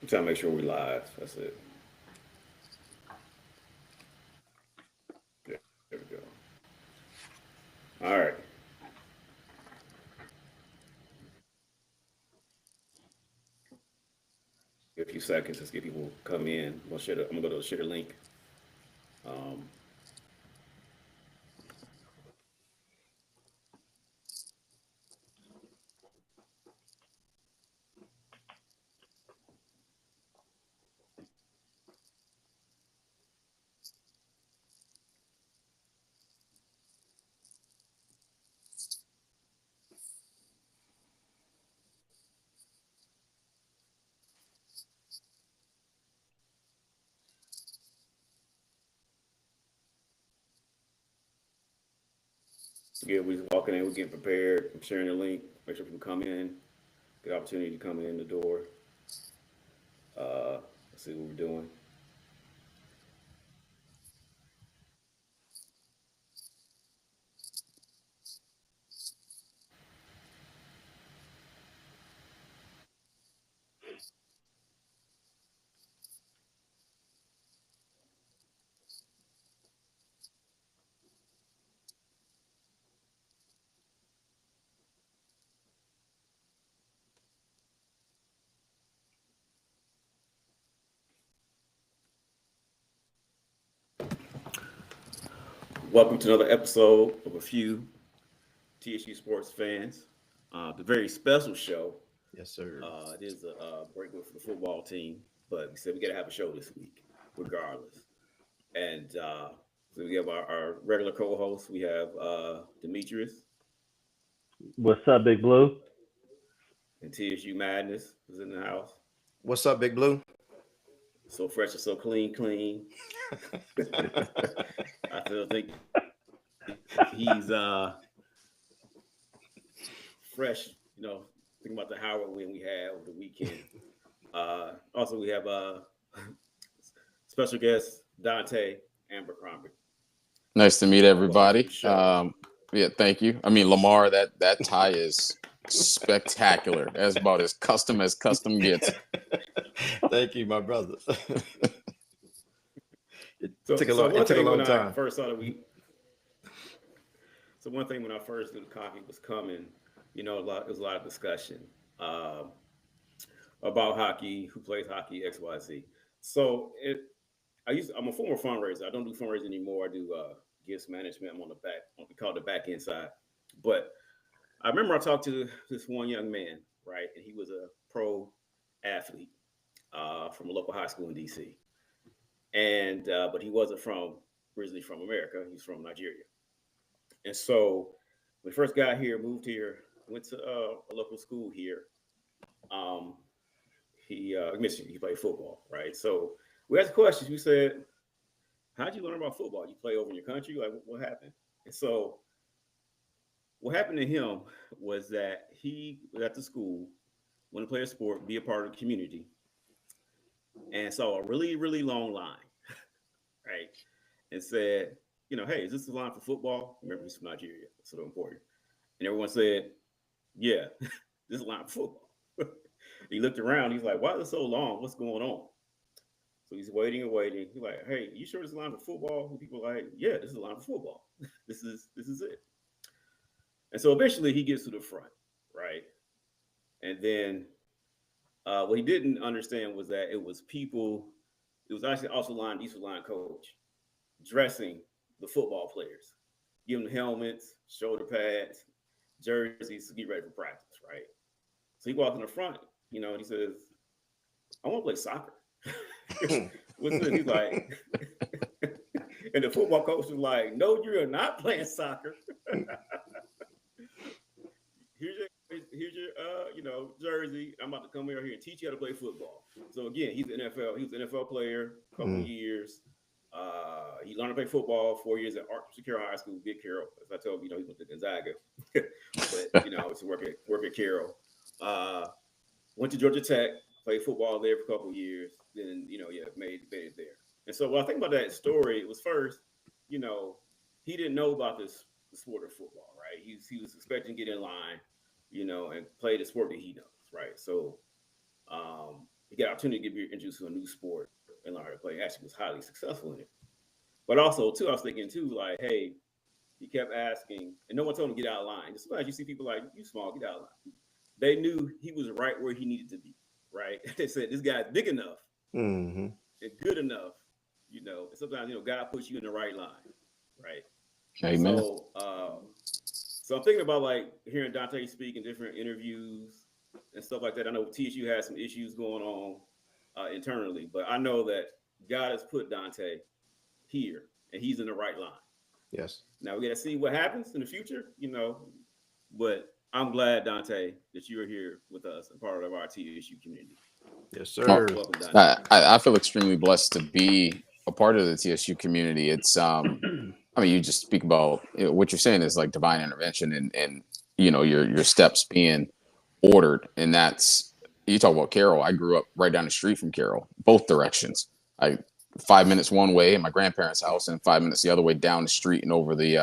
I'm trying to make sure we're live. That's it. There we go. All right. Give a few seconds. Let's get people come in. I'm gonna go to share the link. Um, yeah, we're just walking in. We're getting prepared. I'm sharing the link. Make sure people come in. Get opportunity to come in the door. Let's see what we're doing. Welcome to another episode of A Few TSU Sports Fans. The very special show. Yes, sir. It is a break for the football team, but we said we got to have a show this week, regardless. And so we have our regular co-host. We have Demetrius What's up, Big Blue? and TSU Madness is in the house. What's up, Big Blue? So fresh and so clean, clean. I still think he's fresh. Thinking about the Howard win we had over the weekend. Also, we have special guest Duante Abercrombie. Nice to meet Welcome to the everybody. show. Yeah, thank you. I mean, Lamar, that tie is spectacular. That's about as custom gets. Thank you, my brother. It So, took a so long. one It took a thing when long I time. first saw that so one thing when I first knew the coffee was coming, there was a lot of discussion uh, about hockey, who plays hockey, X, Y, Z. So I'm a former fundraiser. I don't do fundraising anymore. I do gifts management. I'm on the back, we call it the back end side. But I remember I talked to this one young man, right, and he was a pro athlete from a local high school in DC, and but he wasn't from originally from America. He's from Nigeria. And so when we first got here, moved here, went to a local school here. Um, Michigan, he played football, right? So we asked questions. We said, "How'd you learn about football? You play over in your country? Like, what happened?" And so what happened to him was that he was at the school, wanted to play a sport, be a part of the community, and saw a really, really long line, right? And said, "Hey, is this the line for football?" Remember, he's from Nigeria, so important. And everyone said, "Yeah, this is line for football." He looked around. He's like, "Why is it so long? What's going on?" So he's waiting and waiting. He's like, "Hey, you sure this is line for football?" And people are like, "Yeah, this is a line for football. This is it." And so eventually he gets to the front, right? And then what he didn't understand was that it was people. It was actually also line defensive line coach dressing the football players, giving them helmets, shoulder pads, jerseys to get ready for practice, right? So he walks in the front, and he says, "I want to play soccer." What's this? He's like, and the football coach was like, "No, you're not playing soccer. Here's your jersey. I'm about to come here and teach you how to play football." So again, he's an NFL. He was an NFL player, a couple years. He learned to play football 4 years at Archbishop Carroll High School, Big Carroll. As I told you, he went to Gonzaga, but it's work at Carroll. Uh, Went to Georgia Tech, played football there for a couple years. Then made it there. And so when I think about that story, it was first, you know, he didn't know about this the sport of football, right? He was expecting to get in line, and play the sport that he knows, right? So he got an opportunity to get introduced to a new sport and learn how to play. Actually, was highly successful in it. But also, too, I was thinking too, like, hey, he kept asking, and no one told him to get out of line. Just sometimes you see people like, you small, get out of line. They knew he was right where he needed to be, right? They said, this guy's big enough Mm-hmm. and good enough, And sometimes, God puts you in the right line, right? Amen. So I'm thinking about like hearing Dante speak in different interviews and stuff like that. I know TSU has some issues going on internally, but I know that God has put Dante here and he's in the right line. Yes. Now we got to see what happens in the future, But I'm glad, Dante, that you are here with us and part of our TSU community. Yes, Well, sir. Welcome, Dante. I feel extremely blessed to be a part of the TSU community. It's I mean, you just speak about what you're saying is like divine intervention and your steps being ordered, and that's you talk about Carroll. I grew up right down the street from Carroll, both directions. I 5 minutes one way in my grandparents' house, and 5 minutes the other way down the street and literally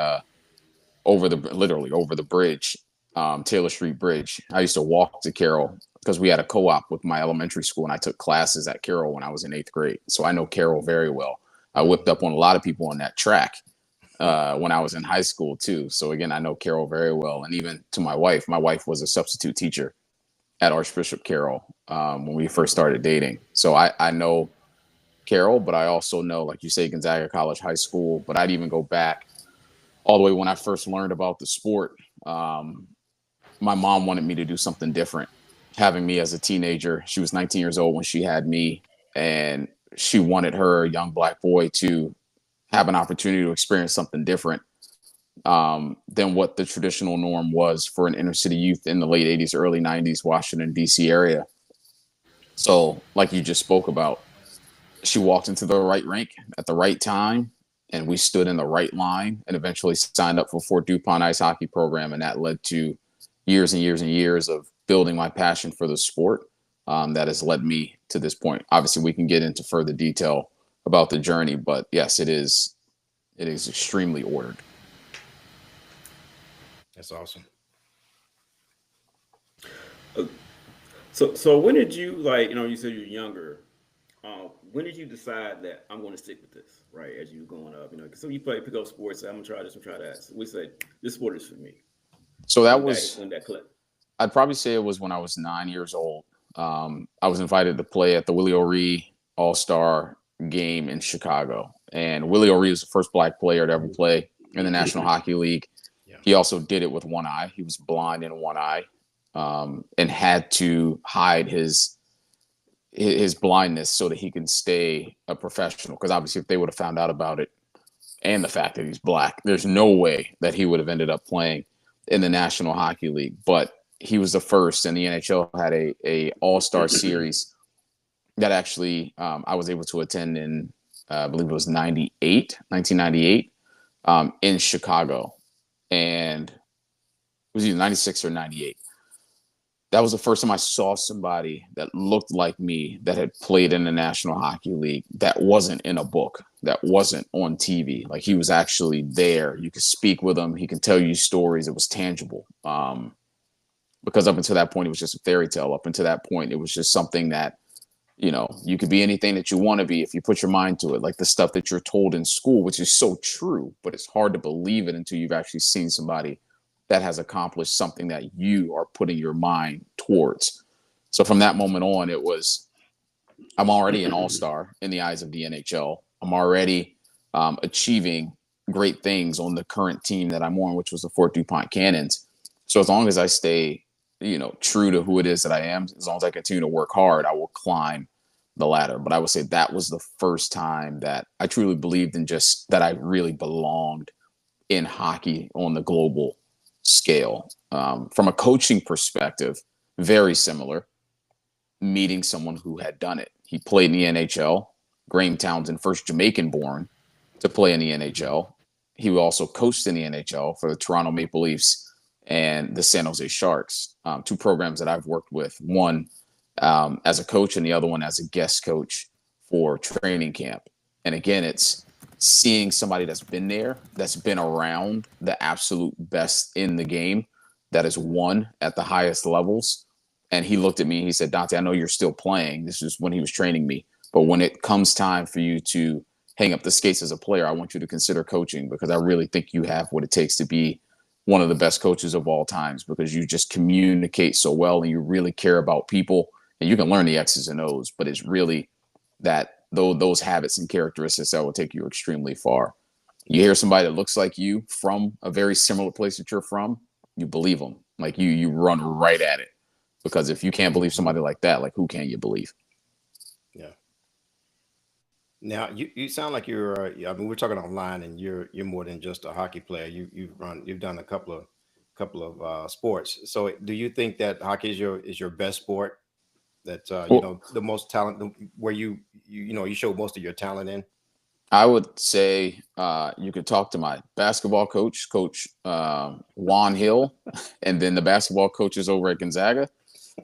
over the bridge, Taylor Street Bridge. I used to walk to Carroll because we had a co-op with my elementary school, and I took classes at Carroll when I was in 8th grade. So I know Carroll very well. I whipped up on a lot of people on that track when I was in high school too. So again, I know Carroll very well. And even to my wife was a substitute teacher at Archbishop Carroll when we first started dating. So I know Carroll, but I also know, like you say, Gonzaga College High School. But I'd even go back all the way when I first learned about the sport. My mom wanted me to do something different. Having me as a teenager, she was 19 years old when she had me, and she wanted her young Black boy to have an opportunity to experience something different than what the traditional norm was for an inner city youth in the late 80s, early 90s, Washington, D.C. area. So, like you just spoke about, she walked into the right rink at the right time, and we stood in the right line and eventually signed up for Fort DuPont ice hockey program. And that led to years and years and years of building my passion for the sport that has led me to this point. Obviously, we can get into further detail about the journey, but yes, it is extremely ordered. That's awesome. Uh, So when did you you said you're younger. When did you decide that I'm going to stick with this, right? As you were growing up, so you pick up sports. I'm gonna try this, I'm gonna try that. So we say this sport is for me. So that was, When that clip. I'd probably say it was when I was 9 years old. I was invited to play at the Willie O'Ree All-Star game in Chicago. And Willie O'Ree was the first Black player to ever play in the National Hockey League. Yeah. He also did it with one eye. He was blind in one eye and had to hide his blindness so that he can stay a professional. Because obviously, if they would have found out about it and the fact that he's Black, there's no way that he would have ended up playing in the National Hockey League. But he was the first, and the NHL had a All-Star series that actually I was able to attend in, I believe it was 1998, in Chicago. And it was either 96 or 98. That was the first time I saw somebody that looked like me that had played in the National Hockey League that wasn't in a book, that wasn't on TV. Like, he was actually there. You could speak with him. He can tell you stories. It was tangible. Because up until that point, it was just a fairy tale. Up until that point, it was just something that, you could be anything that you want to be if you put your mind to it. Like the stuff that you're told in school, which is so true, but it's hard to believe it until you've actually seen somebody that has accomplished something that you are putting your mind towards. So from that moment on, it was, I'm already an all-star in the eyes of the NHL. I'm already achieving great things on the current team that I'm on, which was the Fort DuPont Cannons. So as long as I stay, true to who it is that I am, as long as I continue to work hard, I will climb the ladder. But I would say that was the first time that I truly believed in just that I really belonged in hockey on the global scale. From a coaching perspective, very similar. Meeting someone who had done it. He played in the NHL. Graham Townsend, first Jamaican born to play in the NHL. He also coached in the NHL for the Toronto Maple Leafs and the San Jose Sharks, two programs that I've worked with, one as a coach and the other one as a guest coach for training camp. And again, it's seeing somebody that's been there, that's been around the absolute best in the game, that has won at the highest levels, And he looked at me and he said, Dante, I know you're still playing. This is when he was training me. But when it comes time for you to hang up the skates as a player, I want you to consider coaching, because I really think you have what it takes to be one of the best coaches of all times, because you just communicate so well and you really care about people, and you can learn the X's and O's, but it's really those habits and characteristics that will take you extremely far. You hear somebody that looks like you from a very similar place that you're from, you believe them. Like you run right at it, because if you can't believe somebody like that, like who can you believe? Yeah. Now you sound like you're. I mean, we're talking online, and you're more than just a hockey player. You've done a couple of sports. So, do you think that hockey is your best sport? That Well, the most talent, where you show most of your talent in. I would say you could talk to my basketball coach, Coach Juan Hill, and then the basketball coaches over at Gonzaga.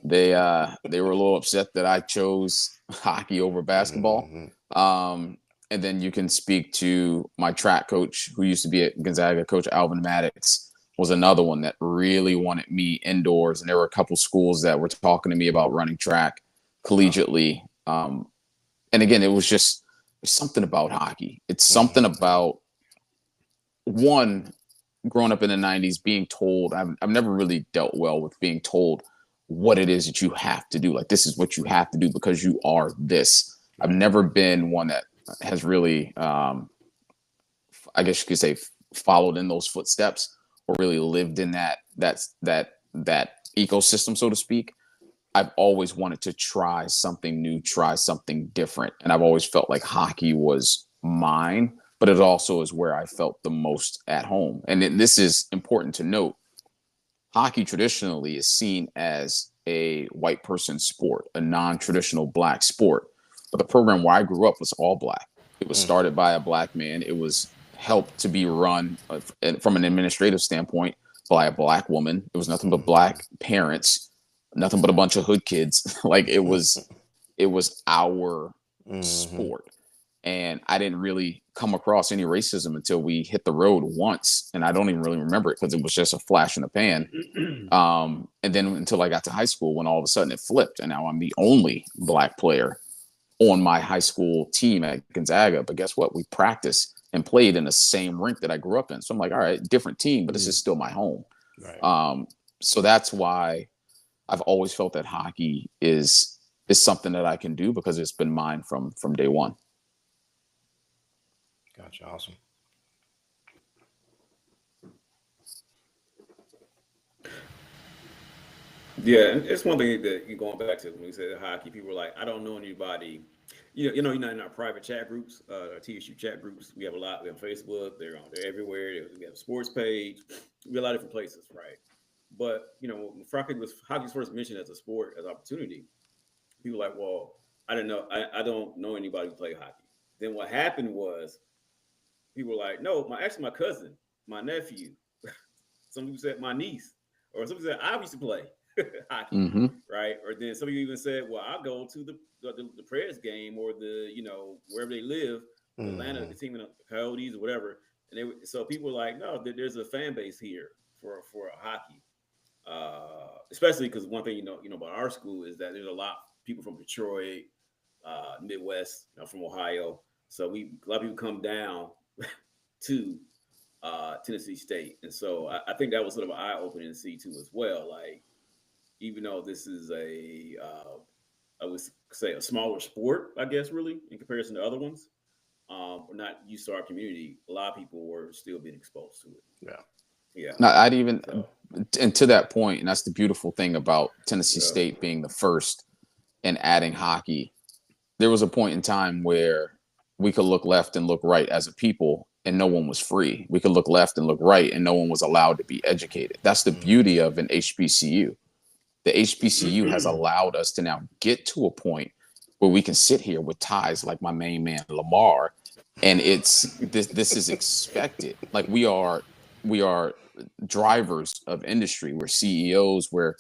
They were a little upset that I chose hockey over basketball. Mm-hmm. And then you can speak to my track coach, who used to be at Gonzaga, Coach Alvin Maddox, was another one that really wanted me indoors. And there were a couple schools that were talking to me about running track collegiately. And again, it was just something about hockey. It's something about, one, growing up in the 90s, being told, I've never really dealt well with being told what it is that you have to do. Like, this is what you have to do because you are this. I've never been one that has really, I guess you could say, followed in those footsteps, or really lived in that ecosystem, so to speak. I've always wanted to try something new, try something different. And I've always felt like hockey was mine, but it also is where I felt the most at home. And this is important to note. Hockey traditionally is seen as a white person sport, a non-traditional Black sport. But the program where I grew up was all Black. It was started by a Black man. It was helped to be run from an administrative standpoint by a Black woman. It was nothing but Black parents, nothing but a bunch of hood kids. Like, it was our sport. And I didn't really come across any racism until we hit the road once. And I don't even really remember it because it was just a flash in the pan. And then until I got to high school, when all of a sudden it flipped. And now I'm the only Black player on my high school team at Gonzaga. But guess what? We practiced and played in the same rink that I grew up in. So I'm like, all right, different team, but this is still my home. Right. So that's why I've always felt that hockey is something that I can do, because it's been mine from day one. Gotcha. Awesome. Yeah, and it's one thing that you're going back to when we said hockey. People were like, I don't know anybody. You know, in our private chat groups, our TSU chat groups. We have a lot. We have Facebook. They're everywhere. We have a sports page. We have a lot of different places, right? But when hockey's first mentioned as a sport, as an opportunity, people were like, well, I didn't know. I don't know anybody who played hockey. Then what happened was people were like, no, my cousin, my nephew, some people said my niece, or some people said I used to play hockey, Mm-hmm. right? Or then some of you even said, well, I'll go to the Prayers game, or wherever they live, Atlanta, the team in the Coyotes or whatever. And so people were like, no, there's a fan base here for hockey, especially because one thing about our school is that there's a lot of people from Detroit, Midwest, from Ohio. So a lot of people come down to Tennessee State, and so I think that was sort of an eye opening to see too as well. Like, even though this is I would say a smaller sport, I guess, really in comparison to other ones, we're not used to our community. A lot of people were still being exposed to it. Yeah. Yeah. Now, I'd even, So, and to that point, and that's the beautiful thing about Tennessee yeah. State being the first and adding hockey. There was a point in time where we could look left and look right as a people, and no one was free. We could look left and look right, and no one was allowed to be educated. That's the beauty of an HBCU. The HBCU has allowed us to now get to a point where we can sit here with ties like my main man Lamar, and this is expected. Like, we are drivers of industry. We're CEOs. We're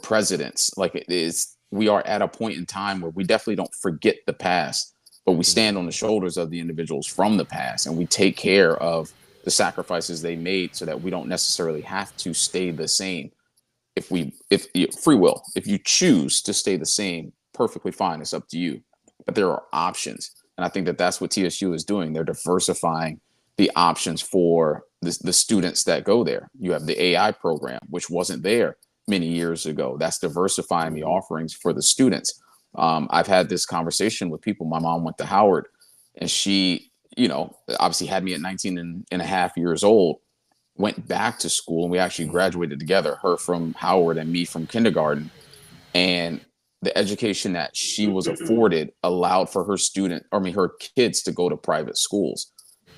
presidents. Like, it is. We are at a point in time where we definitely don't forget the past, but we stand on the shoulders of the individuals from the past, and we take care of the sacrifices they made so that we don't necessarily have to stay the same. if free will, if you choose to stay the same, perfectly fine. It's up to you. But there are options, and I think that that's what TSU is doing. They're diversifying the options for the students that go there. You have the AI program, which wasn't there many years ago. That's diversifying the offerings for the students. I've had this conversation with people. My mom went to Howard, and she, obviously had me at 19 and a half years old, went back to school, and we actually graduated together, her from Howard and me from kindergarten. And the education that she was afforded allowed for her kids to go to private schools.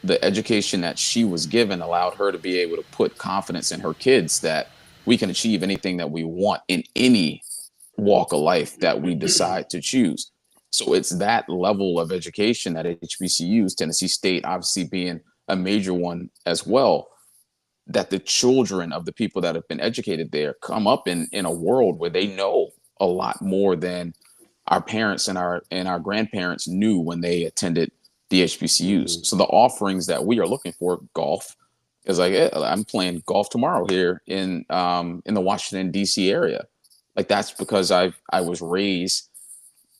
The education that she was given allowed her to be able to put confidence in her kids that we can achieve anything that we want in any walk of life that we decide to choose. So it's that level of education that HBCUs, Tennessee State obviously being a major one as well, that the children of the people that have been educated there come up in a world where they know a lot more than our parents and our grandparents knew when they attended the HBCUs. So the offerings that we are looking for, golf is like, I'm playing golf tomorrow here in the Washington D.C. area. Like, that's because I was raised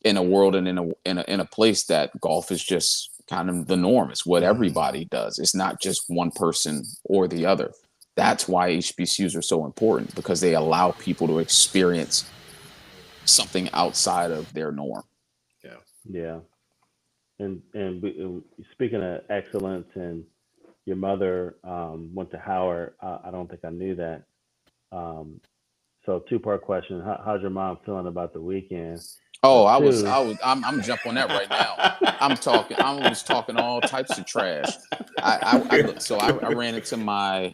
in a world and in a place that golf is just kind of the norm. It's what everybody does. It's not just one person or the other. That's why HBCUs are so important, because they allow people to experience something outside of their norm. Yeah. And speaking of excellence, and your mother went to Howard. I don't think I knew that. So two-part question: how's your mom feeling about the weekend? Oh, Two. I'm jumping on that right now. I was talking all types of trash. I ran into my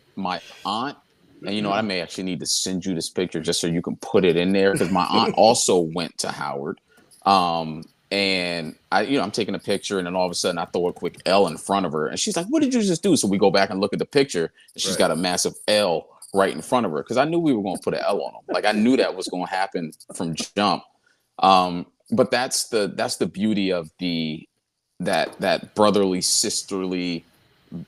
aunt, and I may actually need to send you this picture just so you can put it in there, because my aunt also went to Howard. And I'm taking a picture, and then all of a sudden I throw a quick L in front of her, and she's like, "What did you just do?" So we go back and look at the picture, and she's got a massive L right in front of her, because I knew we were going to put an L on them. Like, I knew that was going to happen from jump. But that's the beauty of that brotherly, sisterly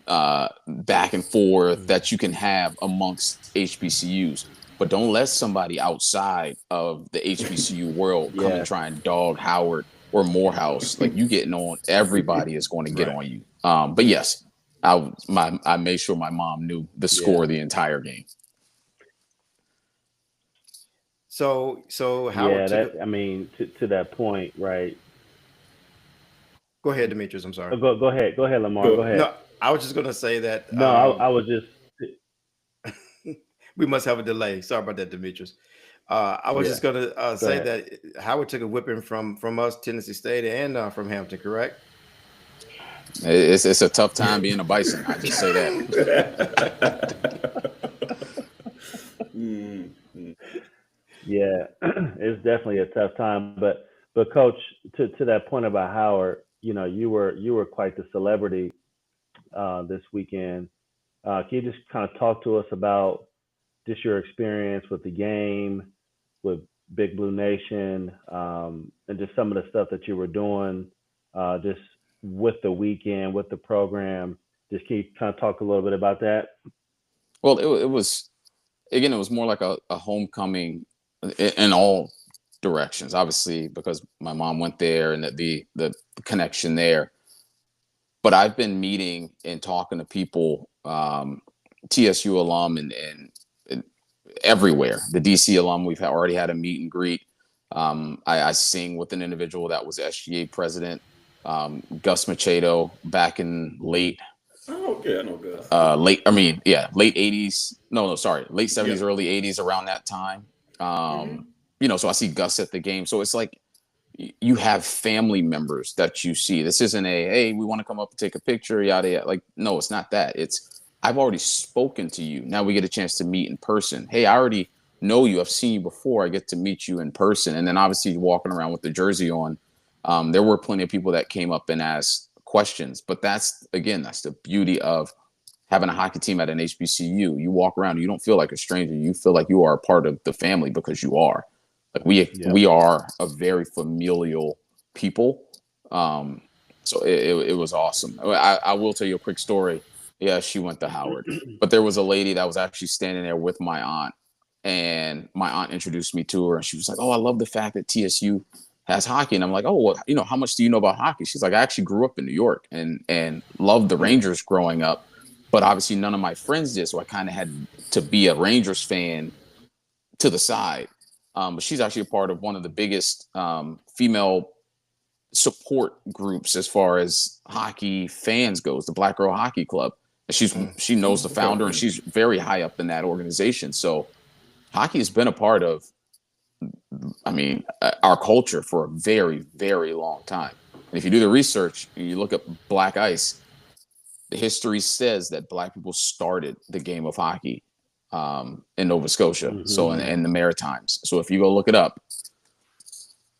back and forth that you can have amongst HBCUs. But don't let somebody outside of the HBCU world come and try and dog Howard or Morehouse. Like, you getting on, everybody is going to get on you. But yes, I made sure my mom knew the score of the entire game. So Howard. To that point, right? Go ahead, Demetrius. I'm sorry. Go ahead, Lamar. Go ahead. No, I was just going to say that. No, I was just. We must have a delay. Sorry about that, Demetrius. I was just going to say that Howard took a whipping from us, Tennessee State, and from Hampton, correct? It's a tough time being a Bison. I just say that. Yeah, it's definitely a tough time. But Coach, to that point about Howard, you were quite the celebrity this weekend. Can you just kind of talk to us about just your experience with the game, with Big Blue Nation, and just some of the stuff that you were doing, just with the weekend, with the program? Just can you kind of talk a little bit about that? Well, it was more like a homecoming in all directions, obviously, because my mom went there and the connection there. But I've been meeting and talking to people, TSU alum and everywhere. The DC alum, we've already had a meet and greet. I sing with an individual that was SGA president, Gus Machado, back in late. Oh, okay, I know Gus. Late 80s. No, sorry, late 70s, early 80s, around that time. So I see Gus at the game. So it's like you have family members that you see. This isn't hey, we want to come up and take a picture, yada yada. Like, no, it's not that. It's, I've already spoken to you. Now we get a chance to meet in person. Hey, I already know you. I've seen you before. I get to meet you in person. And then obviously walking around with the jersey on, there were plenty of people that came up and asked questions. But that's the beauty of having a hockey team at an HBCU. You walk around, you don't feel like a stranger. You feel like you are a part of the family, because you are. Like, we are a very familial people. So it was awesome. I will tell you a quick story. Yeah, she went to Howard, but there was a lady that was actually standing there with my aunt, and my aunt introduced me to her, and she was like, "Oh, I love the fact that TSU has hockey." And I'm like, "Oh, well, how much do you know about hockey?" She's like, "I actually grew up in New York and loved the Rangers growing up, but obviously none of my friends did, so I kind of had to be a Rangers fan to the side." But she's actually a part of one of the biggest female support groups as far as hockey fans goes, the Black Girl Hockey Club. And she knows the Okay. founder, and she's very high up in that organization. So hockey has been a part of, our culture for a very, very long time. And if you do the research and you look up black ice, the history says that black people started the game of hockey in Nova Scotia, so Hmm. in the Maritimes. So if you go look it up,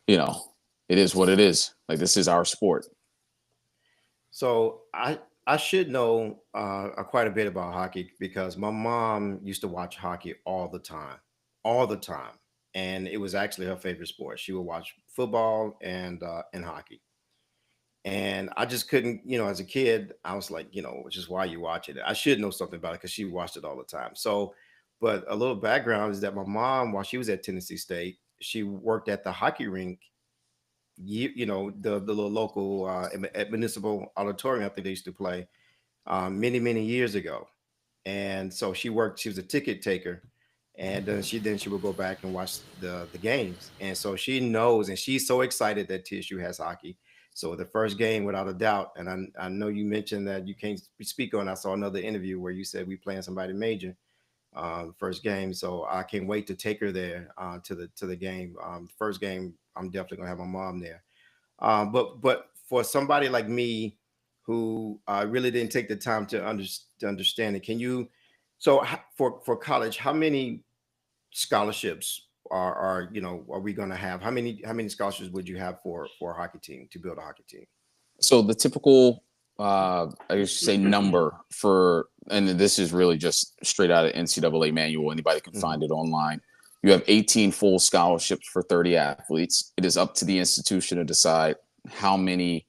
you know, it is what it is. Like, this is our sport. So I should know quite a bit about hockey because my mom used to watch hockey all the time, and it was actually her favorite sport. She would watch football and hockey, and I just couldn't, as a kid, I was like, which is why you watch it. I should know something about it because she watched it all the time. So, but a little background is that my mom, while she was at Tennessee State, she worked at the hockey rink, the little local at municipal auditorium. I think they used to play many years ago, and so she worked. She was a ticket taker, and she would go back and watch the games, and so she knows, and she's so excited that TSU has hockey. So the first game, without a doubt, and I know you mentioned that you can't speak on. I saw another interview where you said we playing somebody major first game, so I can't wait to take her there to the game. First game, I'm definitely gonna have my mom there. But for somebody like me who really didn't take the time to understand it, can you? So for college, how many scholarships are we going to have? How many scholarships would you have for a hockey team to build a hockey team? So the typical, I guess you say, number for, and this is really just straight out of NCAA manual. Anybody can Mhm. find it online. You have 18 full scholarships for 30 athletes. It is up to the institution to decide how many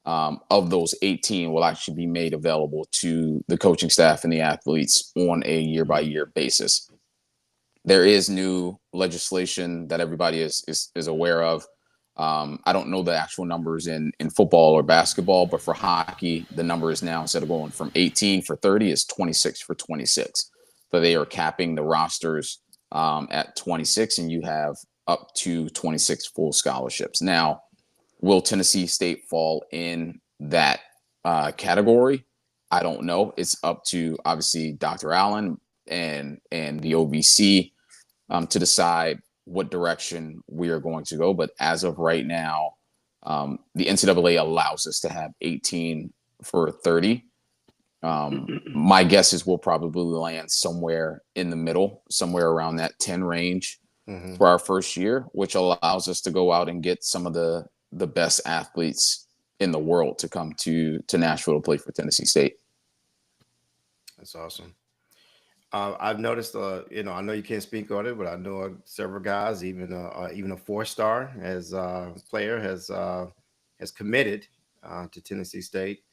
of those 18 will actually be made available to the coaching staff and the athletes on a year by year basis. There is new legislation that everybody is aware of. I don't know the actual numbers in football or basketball, but for hockey, the number is now, instead of going from 18 for 30, is 26 for 26. So they are capping the rosters at 26, and you have up to 26 full scholarships. Now, will Tennessee State fall in that category? I don't know. It's up to, obviously, Dr. Allen and the OVC to decide what direction we are going to go. But as of right now, the NCAA allows us to have 18 for 30. My guess is we'll probably land somewhere in the middle, somewhere around that 10 range Mhm. for our first year, which allows us to go out and get some of the best athletes in the world to come to Nashville to play for Tennessee State. That's awesome. I've noticed, I know you can't speak on it, but I know several guys, even a four-star has player has committed to Tennessee State,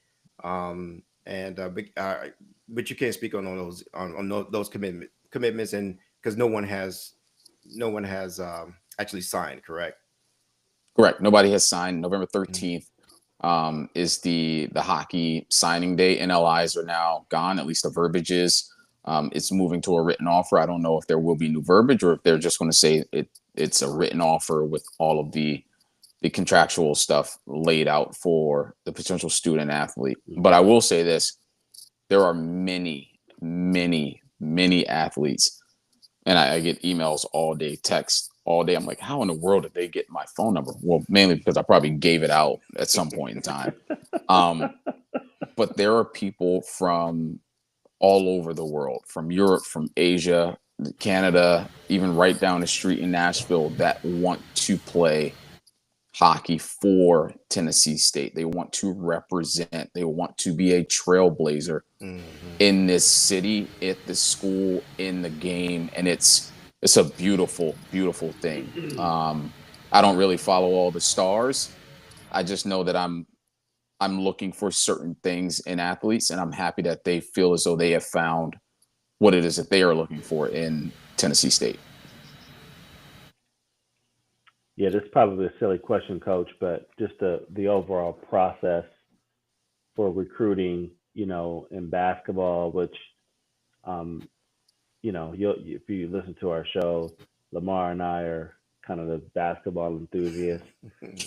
and but you can't speak on those those commitments, and because no one has actually signed, correct? Correct. Nobody has signed. November Mhm. 13th is the hockey signing day. NLIs are now gone. At least the verbiage is. It's moving to a written offer. I don't know if there will be new verbiage or if they're just going to say it's a written offer with all of the contractual stuff laid out for the potential student athlete. But I will say this: there are many, many, many athletes, and I get emails all day, texts all day. I'm like, how in the world did they get my phone number? Well, mainly because I probably gave it out at some point in time. Um, but there are people from all over the world, from Europe, from Asia, Canada, even right down the street in Nashville, that want to play hockey for Tennessee State. They want to represent, they want to be a trailblazer Mhm. in this city, at the school, in the game. And it's a beautiful, beautiful thing. I don't really follow all the stars. I just know that I'm looking for certain things in athletes, and I'm happy that they feel as though they have found what it is that they are looking for Tennessee State? Yeah, this is probably a silly question, Coach, but just the overall process for recruiting, in basketball, which, um, if you listen to our show, Lamar and I are kind of the basketball enthusiasts.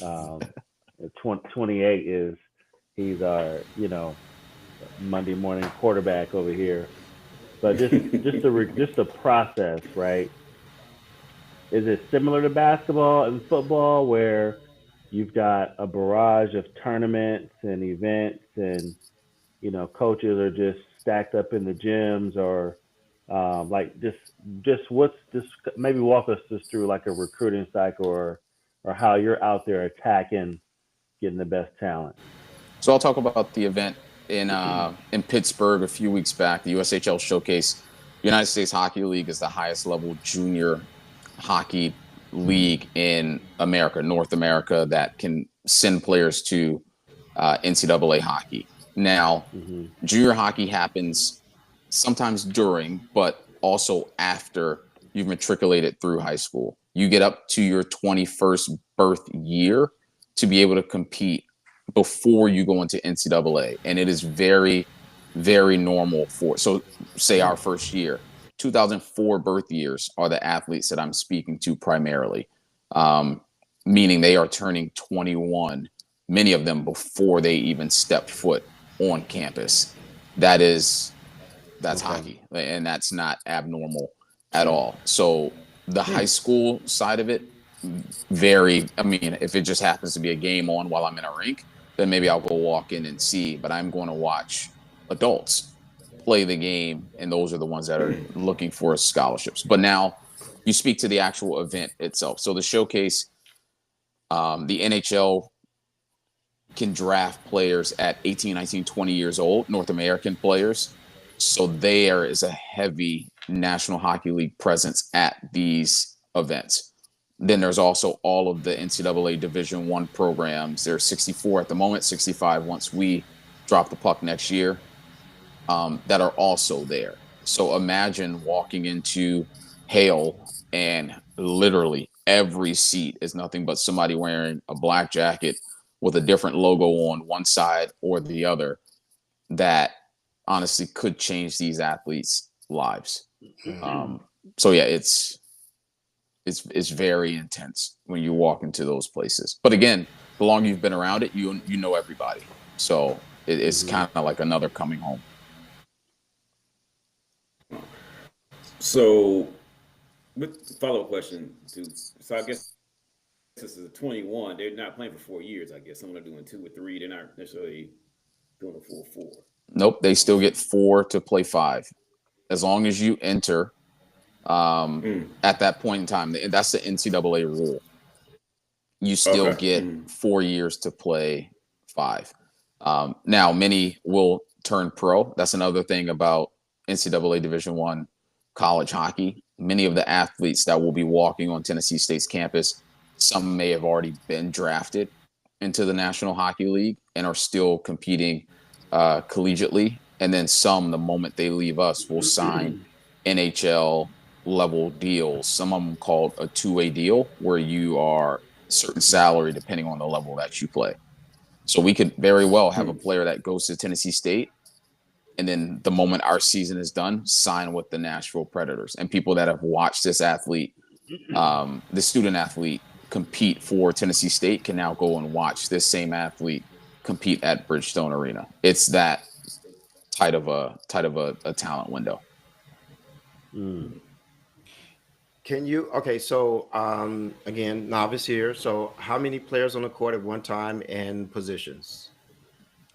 Um, 28 is he's our, Monday morning quarterback over here. But just the process, right? Is it similar to basketball and football where you've got a barrage of tournaments and events and coaches are just stacked up in the gyms or like just what's just maybe walk us just through like a recruiting cycle or how you're out there attacking getting the best talent. So I'll talk about the event in Pittsburgh a few weeks back, the USHL Showcase. United States Hockey League is the highest level junior hockey league in America, North America, that can send players to NCAA hockey. Now, Mm-hmm. junior hockey happens sometimes during, but also after you've matriculated through high school. You get up to your 21st birth year to be able to compete before you go into NCAA. And it is very, very normal so say our first year, 2004 birth years are the athletes that I'm speaking to primarily, meaning they are turning 21, many of them before they even stepped foot on campus. That's Okay. hockey, and that's not abnormal at all. So the high school side of it, if it just happens to be a game on while I'm in a rink, then maybe I'll go walk in and see, but I'm going to watch adults play the game, and those are the ones that are looking for scholarships. But now you speak to the actual event itself. So the showcase, the NHL can draft players at 18, 19, 20 years old, North American players. So there is a heavy National Hockey League presence at these events. Then there's also all of the NCAA Division I programs. There's 64 at the moment, 65 once we drop the puck next year, that are also there. So imagine walking into Hale and literally every seat is nothing but somebody wearing a black jacket with a different logo on one side or the other that honestly could change these athletes' lives. So yeah, it's very intense when you walk into those places. But again, the longer you've been around it, you know everybody. So it's kind of like another coming home. So, with follow-up question too. So I guess this is a 21. They're not playing for 4 years. I guess some are doing 2 or 3. They're not necessarily doing a full 4. Nope, they still get 4 to play 5, as long as you enter at that point in time. That's the NCAA rule. You still get 4 years to play 5. Now, many will turn pro. That's another thing about NCAA Division I college hockey. Many of the athletes that will be walking on Tennessee State's campus, some may have already been drafted into the National Hockey League and are still competing collegiately. And then some, the moment they leave us, will sign NHL level deals. Some of them called a two-way deal, where you are a certain salary depending on the level that you play. So we could very well have a player that goes to Tennessee State, and then the moment our season is done, sign with the Nashville Predators. And people that have watched this athlete, the student athlete, compete for Tennessee State can now go and watch this same athlete compete at Bridgestone Arena. It's that tight of a talent window. Can you, okay, so again, novice here. So how many players on the court at one time and positions?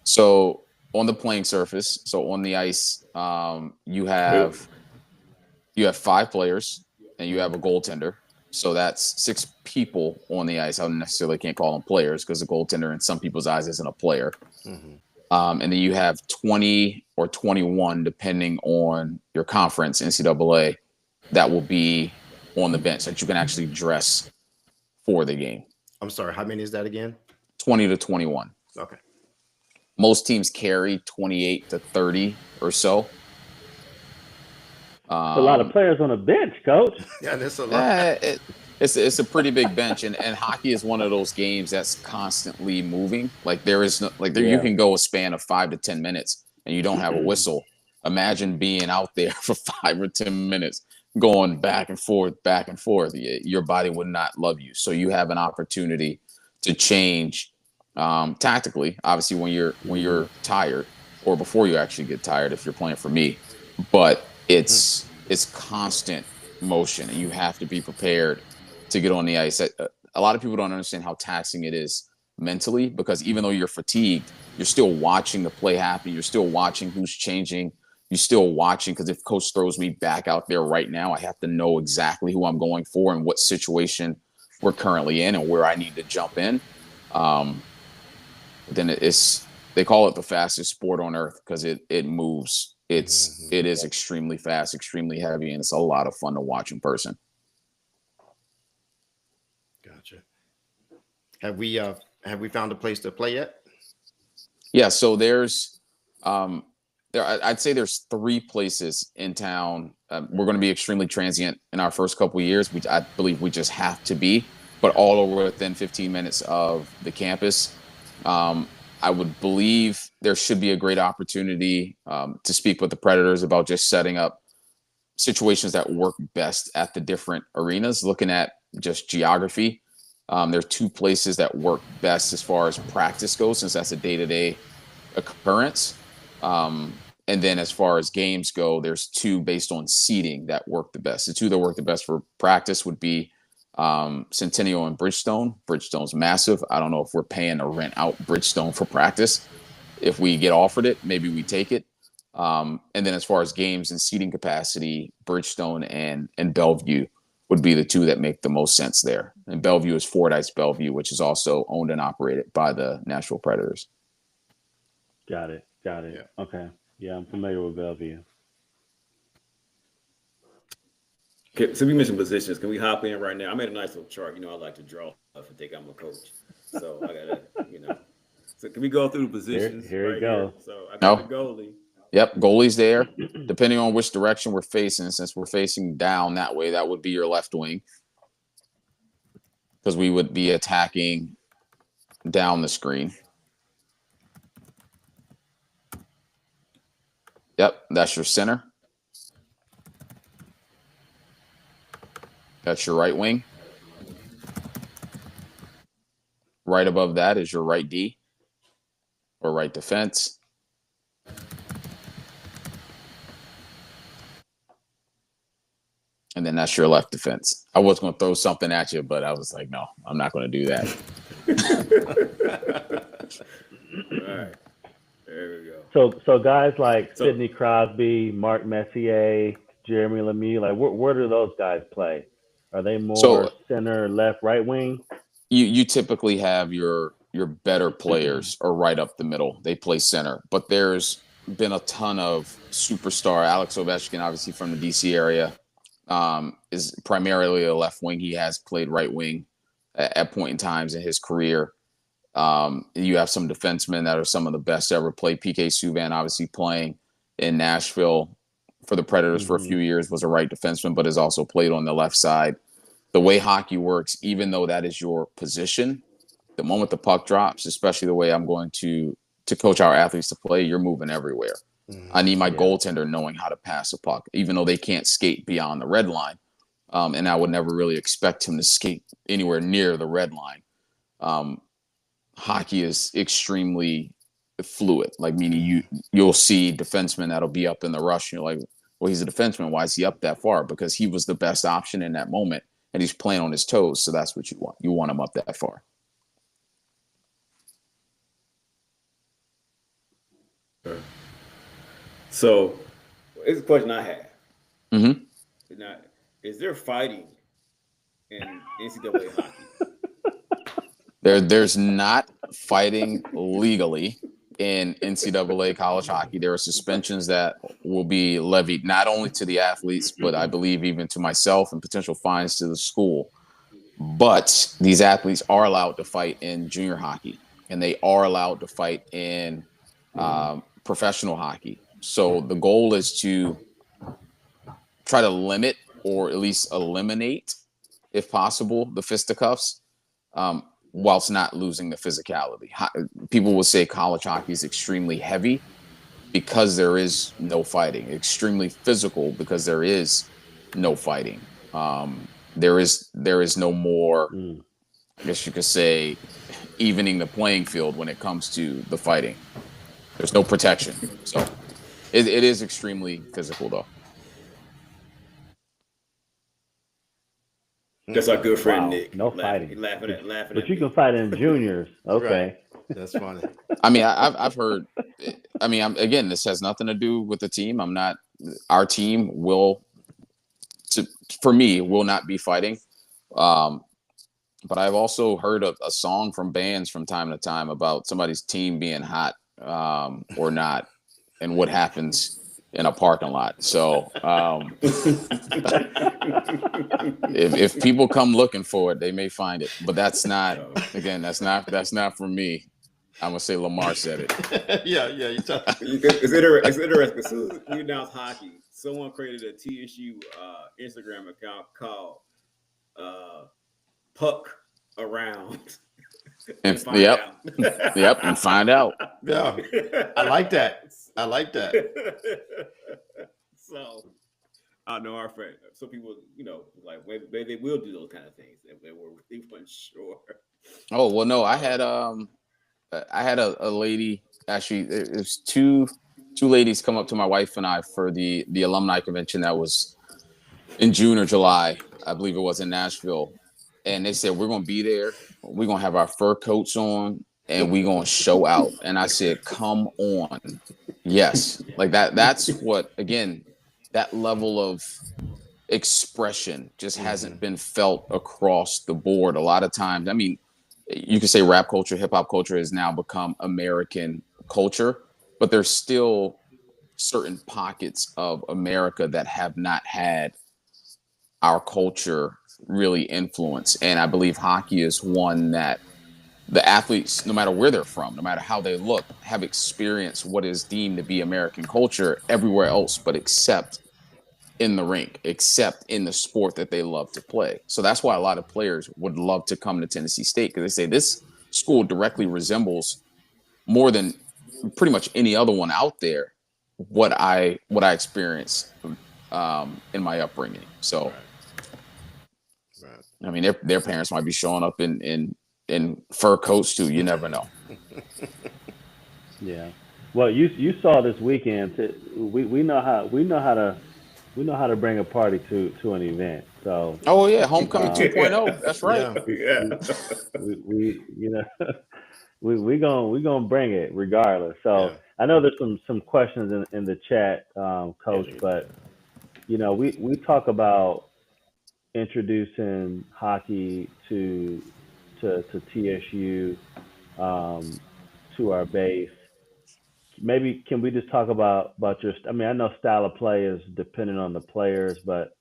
So on the playing surface, so on the ice, you have 5 players and you have a goaltender. So that's 6 people on the ice. I necessarily can't call them players because the goaltender in some people's eyes isn't a player. And then you have 20 or 21, depending on your conference, NCAA, that will be on the bench that you can actually dress for the game. I'm sorry, how many is that again? 20 to 21. Okay. Most teams carry 28 to 30 or so. It's a lot of players on the bench, coach. Yeah, that's a lot. It's a pretty big bench, and hockey is one of those games that's constantly moving. Like there is no, like there you Yeah. can go a span of 5 to 10 minutes and you don't have a whistle. Imagine being out there for 5 or 10 minutes going back and forth, back and forth. Your body would not love you. So you have an opportunity to change tactically, obviously when you're tired or before you actually get tired if you're playing for me. But it's constant motion and you have to be prepared to get on the ice. A lot of people don't understand how taxing it is mentally because even though you're fatigued, you're still watching the play happen. You're still watching who's changing. You're still watching because if coach throws me back out there right now, I have to know exactly who I'm going for and what situation we're currently in and where I need to jump in. Um, then it's they call it the fastest sport on earth because it moves. It is extremely fast, extremely heavy, and it's a lot of fun to watch in person. Gotcha. Have we found a place to play yet? Yeah, so I'd say there's 3 places in town. We're going to be extremely transient in our first couple of years. I believe we just have to be, but all over within 15 minutes of the campus. I would believe there should be a great opportunity to speak with the Predators about just setting up situations that work best at the different arenas. Looking at just geography, there are 2 places that work best as far as practice goes, since that's a day-to-day occurrence. And then as far as games go, there's 2 based on seating that work the best. The 2 that work the best for practice would be Centennial and Bridgestone. Bridgestone's massive. I don't know if we're paying to rent out Bridgestone for practice. If we get offered it, maybe we take it. And then as far as games and seating capacity, Bridgestone and Bellevue would be the 2 that make the most sense there. And Bellevue is Fordyce Bellevue, which is also owned and operated by the Nashville Predators. Got it. Yeah. Okay. Yeah, I'm familiar with Bellevue. Okay, so we mentioned positions. Can we hop in right now? I made a nice little chart. I like to draw stuff and think I'm a coach. So I gotta. So can we go through the positions? Here right you go. Here? So I got the No. goalie. Yep, goalie's there. Depending on which direction we're facing, since we're facing down that way, that would be your left wing. Because we would be attacking down the screen. Yep, that's your center. That's your right wing. Right above that is your right D or right defense. And then that's your left defense. I was going to throw something at you, but I was like, no, I'm not going to do that. All right. There we go. So guys like Sidney Crosby, Mark Messier, Jeremy Lemieux, like where do those guys play? Are they more center, left, right wing? You typically have your better players are right up the middle. They play center, but there's been a ton of superstar. Alex Ovechkin, obviously from the DC area, is primarily a left wing. He has played right wing at point in times in his career. You have some defensemen that are some of the best ever played. PK Subban, obviously playing in Nashville for the Predators for a few years, was a right defenseman, but has also played on the left side. The way hockey works, even though that is your position, the moment the puck drops, especially the way I'm going to coach our athletes to play, you're moving everywhere. I need my goaltender knowing how to pass a puck, even though they can't skate beyond the red line. And I would never really expect him to skate anywhere near the red line. Hockey is extremely fluid, like meaning you'll see defensemen that'll be up in the rush. And you're like, well, he's a defenseman. Why is he up that far? Because he was the best option in that moment. And he's playing on his toes, so that's what you want. You want him up that far. So, it's a question I have. Mm-hmm. Now, is there fighting in NCAA hockey? There's not fighting legally in NCAA college hockey. There are suspensions that will be levied not only to the athletes, but I believe even to myself, and potential fines to the school. But these athletes are allowed to fight in junior hockey, and they are allowed to fight in professional hockey. So the goal is to try to limit or at least eliminate, if possible, the fisticuffs, whilst not losing the physicality. People will say college hockey is extremely heavy because there is no fighting, extremely physical because there is no fighting. There is no more, Mm. I guess you could say, evening the playing field when it comes to the fighting. There's no protection, so it is extremely physical, though. That's our good friend Wow, Nick no laughing, fighting, laughing but at you can me. fight in juniors. Right. Okay. That's funny. I mean, I've heard. I mean, again, this has nothing to do with the team. I'm not. Our team will, to for me, will not be fighting. Um, but I've also heard a song from bands from time to time about somebody's team being hot, or not, and what happens in a parking lot. So if people come looking for it, they may find it. But that's not, Oh. again, that's not for me. I'm gonna say Lamar said it. Yeah, yeah. It's interesting. As soon as we announced hockey, someone created a TSU Instagram account called uh, Puck Around and And find yep, out. yep, and find out. Yeah, I like that. I like that. So I know our friend. Some people, like maybe they will do those kind of things, and they weren't sure. Oh well, no, I had a lady, actually. It was two ladies come up to my wife and I for the alumni convention that was in June or July, I believe it was, in Nashville, and they said, we're gonna be there. We're gonna have our fur coats on, and we're gonna show out. And I said, come on, yes, like that. That's what, again, that level of expression just hasn't been felt across the board. A lot of times, I mean, you could say rap culture, hip hop culture has now become American culture, but there's still certain pockets of America that have not had our culture really influence. And I believe hockey is one that the athletes, no matter where they're from, no matter how they look, have experienced what is deemed to be American culture everywhere else, but except in the rink, except in the sport that they love to play. So that's why a lot of players would love to come to Tennessee State, because they say this school directly resembles, more than pretty much any other one out there, what I experienced in my upbringing. So Right. I mean, their parents might be showing up in fur coats too. You never know. Yeah. Well, you saw this weekend. We know how to bring a party to an event. So Oh yeah, homecoming um, 2.0. That's right. Yeah. we Yeah. we we we gonna bring it regardless. So Yeah. I know there's some questions in the chat, Coach, Yeah. but we talk about introducing hockey to TSU, um, to our base. Maybe can we just talk about your? I mean, I know style of play is dependent on the players, but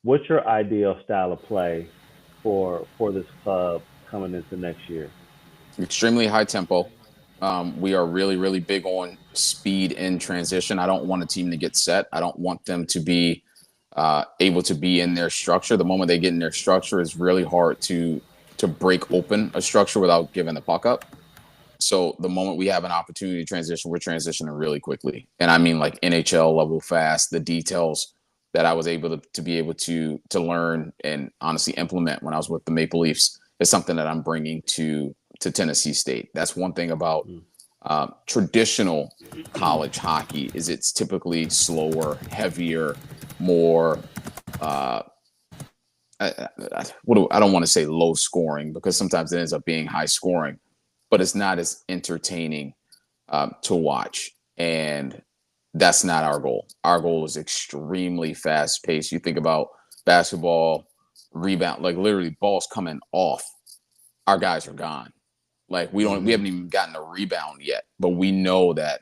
what's your ideal style of play for this club coming into next year? Extremely high tempo. We are really, really big on speed in transition. I don't want a team to get set. I don't want them to be able to be in their structure. The moment they get in their structure, it's really hard to break open a structure without giving the puck up. So the moment we have an opportunity to transition, we're transitioning really quickly. And I mean like NHL level fast. The details that I was able to be able to learn and honestly implement when I was with the Maple Leafs is something that I'm bringing to Tennessee State. That's one thing about Mm. traditional college hockey is it's typically slower, heavier, more. Uh, I don't want to say low scoring, because sometimes it ends up being high scoring, but it's not as entertaining to watch. And that's not our goal. Our goal is extremely fast paced. You think about basketball, rebound, like literally balls coming off, our guys are gone. Like we Hmm. haven't even gotten a rebound yet, but we know that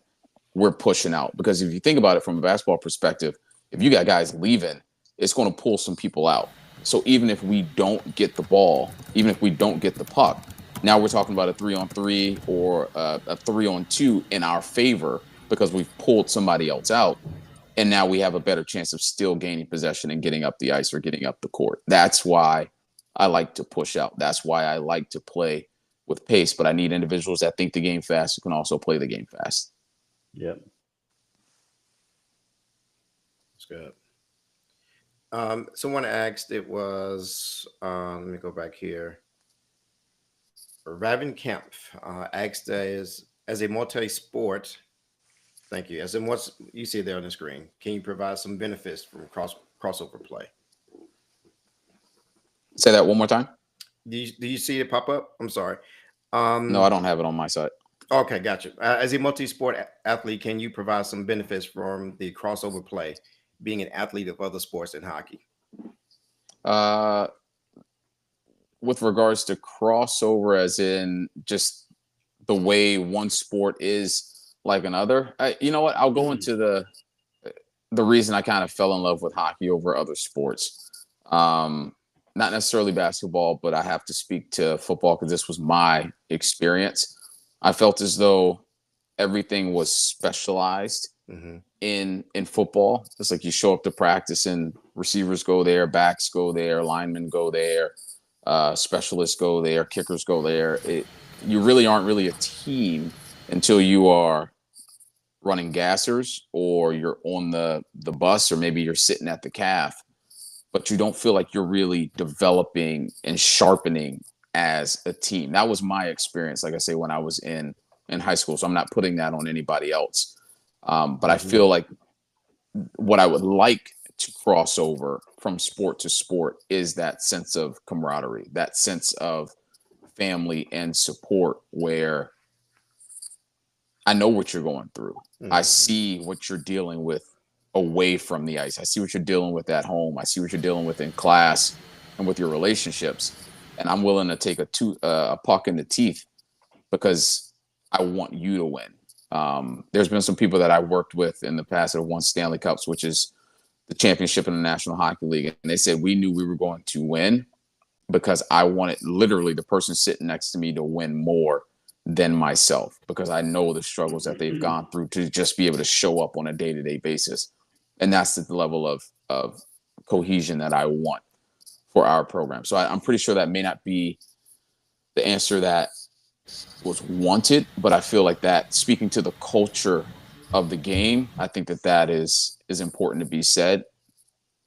we're pushing out. Because if you think about it from a basketball perspective, if you got guys leaving, it's going to pull some people out. So even if we don't get the ball, even if we don't get the puck, now we're talking about a 3-on-3 or a 3-on-2 in our favor because we've pulled somebody else out. and now we have a better chance of still gaining possession and getting up the ice or getting up the court. That's why I like to push out. That's why I like to play with pace, but I need individuals that think the game fast who can also play the game fast. Yep. That's good. Someone asked, it was, let me go back here. Raven Kemp asked, as a multi-sport, thank you. As in what you see there on the screen, can you provide some benefits from crossover play? Say that one more time. Do you see it pop up? I'm sorry. No, I don't have it on my side. Okay, gotcha. As a multi-sport athlete, can you provide some benefits from the crossover play, being an athlete of other sports and hockey? With regards to crossover, as in just the way one sport is like another, you know what? I'll go into the reason I kind of fell in love with hockey over other sports. Not necessarily basketball, but I have to speak to football because this was my experience. I felt as though everything was specialized in football. It's like you show up to practice and receivers go there, backs go there, linemen go there, specialists go there, kickers go there. You really aren't really a team until you are running gassers or you're on the bus or maybe you're sitting at the calf, but you don't feel like you're really developing and sharpening as a team. That was my experience, like I say, when I was in high school. So I'm not putting that on anybody else. But I feel like what I would like to cross over from sport to sport is that sense of camaraderie, that sense of family and support where I know what you're going through. I see what you're dealing with away from the ice. I see what you're dealing with at home. I see what you're dealing with in class and with your relationships. And I'm willing to take a puck in the teeth because I want you to win. There's been some people that I worked with in the past that have won Stanley Cups, which is the championship in the National Hockey League. And they said, we knew we were going to win because I wanted literally the person sitting next to me to win more than myself, because I know the struggles that they've gone through to just be able to show up on a day-to-day basis. And that's the level of cohesion that I want for our program. So I'm pretty sure that may not be the answer that was wanted, but I feel like that, speaking to the culture of the game, I think that is important to be said.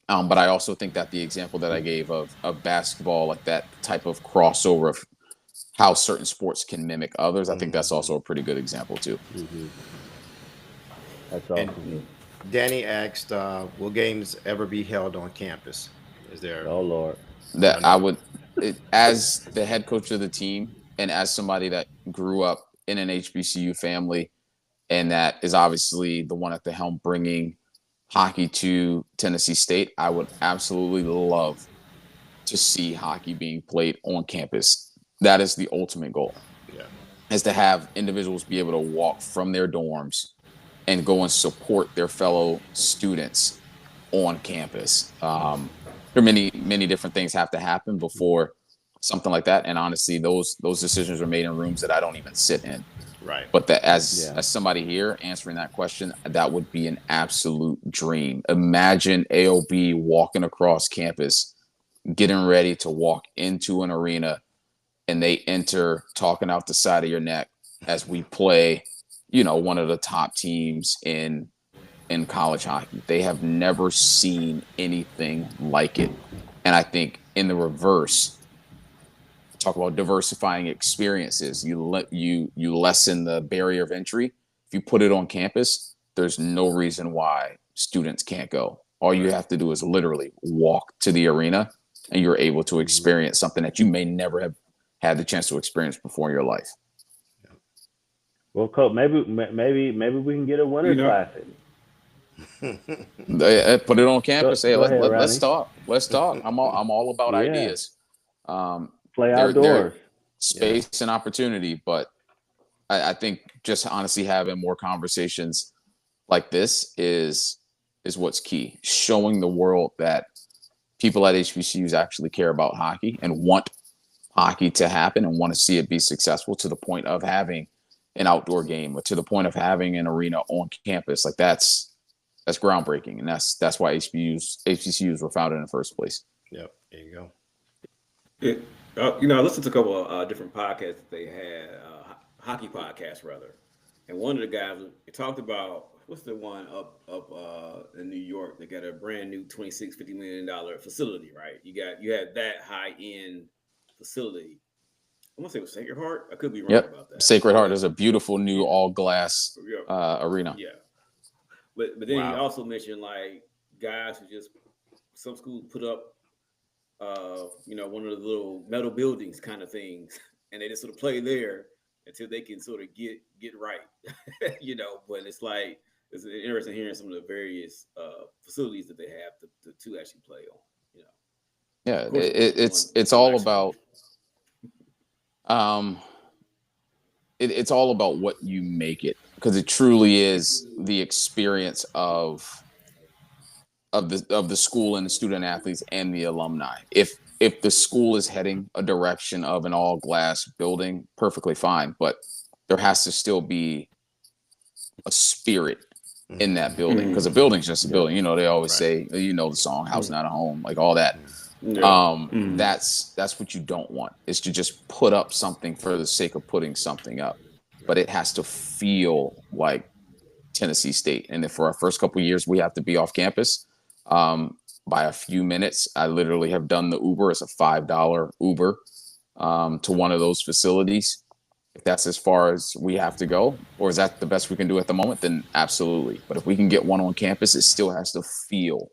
But I also think that the example that I gave of basketball, like that type of crossover of how certain sports can mimic others, I think that's also a pretty good example too. That's awesome. And Danny asked, will games ever be held on campus? Is there? Oh Lord. That I would, as the head coach of the team and as somebody that grew up in an HBCU family, and that is obviously the one at the helm bringing hockey to Tennessee State, I would absolutely love to see hockey being played on campus. That is the ultimate goal, is to have individuals be able to walk from their dorms and go and support their fellow students on campus. There are many different things have to happen before something like that. And honestly, those decisions are made in rooms that I don't even sit in. Right. But that as somebody here answering that question, that would be an absolute dream. Imagine AOB walking across campus, getting ready to walk into an arena, and they enter talking out the side of your neck as we play, one of the top teams in college hockey. They have never seen anything like it. And I think in the reverse, talk about diversifying experiences. You lessen the barrier of entry. If you put it on campus, there's no reason why students can't go. All you have to do is literally walk to the arena, and you're able to experience something that you may never have had the chance to experience before in your life. Well, Coach, maybe we can get a winner's classic. Put it on campus. Go ahead, Let's talk. Let's talk. I'm all about ideas. Play outdoors. Space and opportunity, but I think just honestly having more conversations like this is what's key. Showing the world that people at HBCUs actually care about hockey and want hockey to happen and want to see it be successful to the point of having an outdoor game or to the point of having an arena on campus. Like that's That's groundbreaking, and that's why HBCUs were founded in the first place. Yep. There you go. It, I listened to a couple of different podcasts that they had, hockey podcasts rather, and one of the guys talked about what's the one up in New York. They got a brand new $26-50 million facility, right? You had that high end facility. I want to say it was Sacred Heart. I could be wrong Yep, about that. Sacred Heart But is a beautiful new yeah, all glass yeah, arena. yeah. But then he Wow. also mentioned like guys who just some schools put up one of the little metal buildings kind of things, and they just sort of play there until they can sort of get right, But it's like it's interesting hearing some of the various facilities that they have to actually play on. You know, Yeah, of course, it's one all actually. about um, it's all about what you make it, because it truly is the experience of the school and the student athletes and the alumni. If the school is heading a direction of an all glass building, perfectly fine, but there has to still be a spirit in that building, because a building's just a Yeah. building. They always Right. say, the song "House Not a Home," like all that. Yeah. That's what you don't want, is to just put up something for the sake of putting something up, but it has to feel like Tennessee State. And if for our first couple of years we have to be off campus by a few minutes, I literally have done the Uber. It's a $5 Uber to one of those facilities. If that's as far as we have to go, or is that the best we can do at the moment, then absolutely. But if we can get one on campus, it still has to feel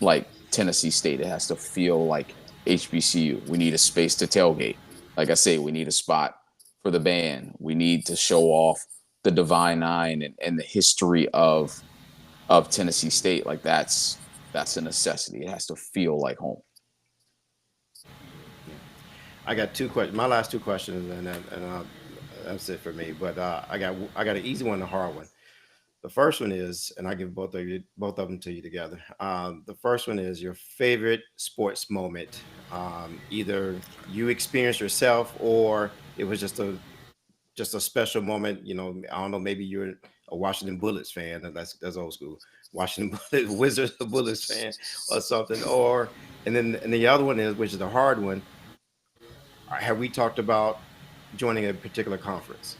like Tennessee State. It has to feel like HBCU. We need a space to tailgate. Like I say, we need a spot for the band. We need to show off the Divine Nine and the history of Tennessee State. Like that's a necessity. It has to feel like home. I got two questions. My last two questions, and that's it for me. But I got an easy one and a hard one. The first one is, and I give both of them to you together. The first one is your favorite sports moment, either you experienced yourself or it was just a special moment. I don't know. Maybe you're a Washington Bullets fan, and that's old school. Washington Bullets, Wizards of Bullets fan, or something. And the other one is, which is the hard one. Have we talked about joining a particular conference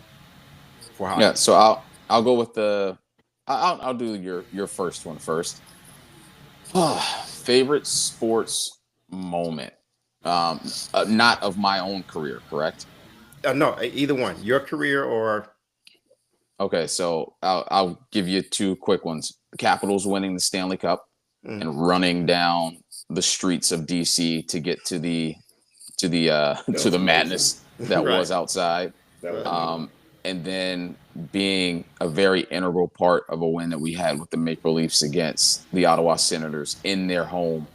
for Yeah. hockey? So I'll go with I'll do your first one first. Favorite sports moment. Not of my own career, correct? No, either one. Your career or Okay, so I'll give you two quick ones. The Capitals winning the Stanley Cup mm, and running down the streets of DC to get That to was the amazing. madness that right, was outside. That was right. amazing. And then being a very integral part of a win that we had with the Maple Leafs against the Ottawa Senators in their home,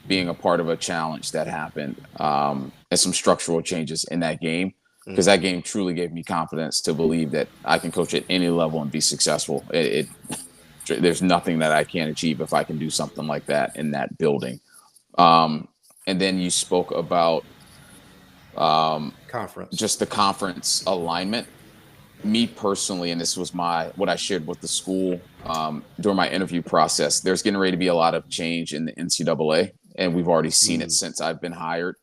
being a part of a challenge that happened, and some structural changes in that game, because Mm, that game truly gave me confidence to believe that I can coach at any level and be successful. There's nothing that I can't achieve if I can do something like that in that building. And then you spoke about conference. just the conference alignment. Me personally, and this was what I shared with the school during my interview process. There's getting ready to be a lot of change in the NCAA, and we've already seen it Mm, since I've been hired.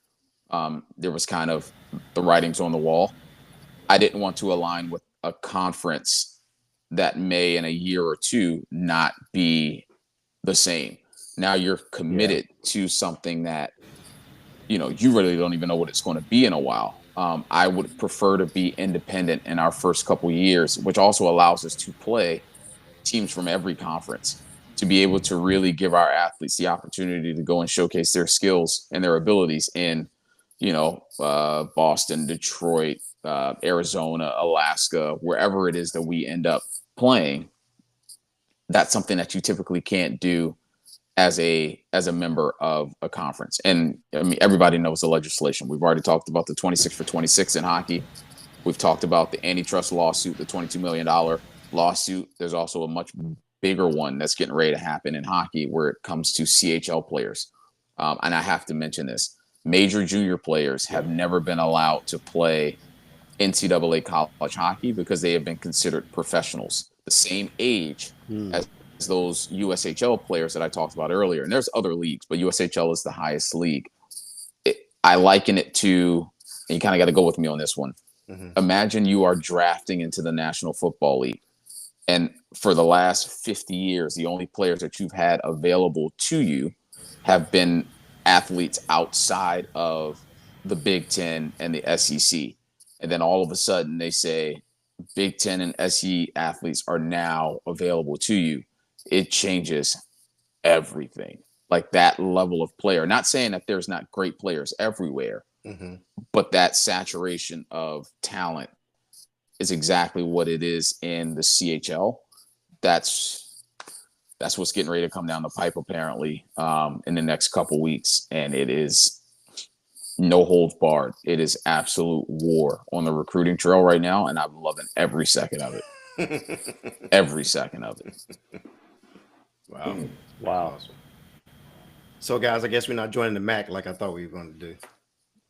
There was kind of the writings on the wall. I didn't want to align with a conference that may, in a year or two, not be the same. Now you're Yeah. committed to something that you really don't even know what it's going to be in a while. I would prefer to be independent in our first couple years, which also allows us to play teams from every conference, to be able to really give our athletes the opportunity to go and showcase their skills and their abilities in, Boston, Detroit, Arizona, Alaska, wherever it is that we end up playing. That's something that you typically can't do as a member of a conference. And I mean, everybody knows the legislation. We've already talked about the 26 for 26 in hockey. We've talked about the antitrust lawsuit, the $22 million lawsuit. There's also a much bigger one that's getting ready to happen in hockey where it comes to CHL players. And I have to mention this: major junior players have never been allowed to play NCAA college hockey because they have been considered professionals, the same age Hmm. as those USHL players that I talked about earlier, and there's other leagues, but USHL is the highest league. I liken it to, and you kind of got to go with me on this one. Mm-hmm. Imagine you are drafting into the National Football League, and for the last 50 years, the only players that you've had available to you have been athletes outside of the Big Ten and the SEC. And then all of a sudden they say Big Ten and SEC athletes are now available to you. It changes everything. Like that level of player. Not saying that there's not great players everywhere, Mm-hmm. but that saturation of talent is exactly what it is in the CHL. That's what's getting ready to come down the pipe apparently in the next couple weeks, and it is no holds barred. It is absolute war on the recruiting trail right now, and I'm loving every second of it. Every second of it. Wow. Wow. Awesome. So, guys, I guess we're not joining the MAC like I thought we were going to do.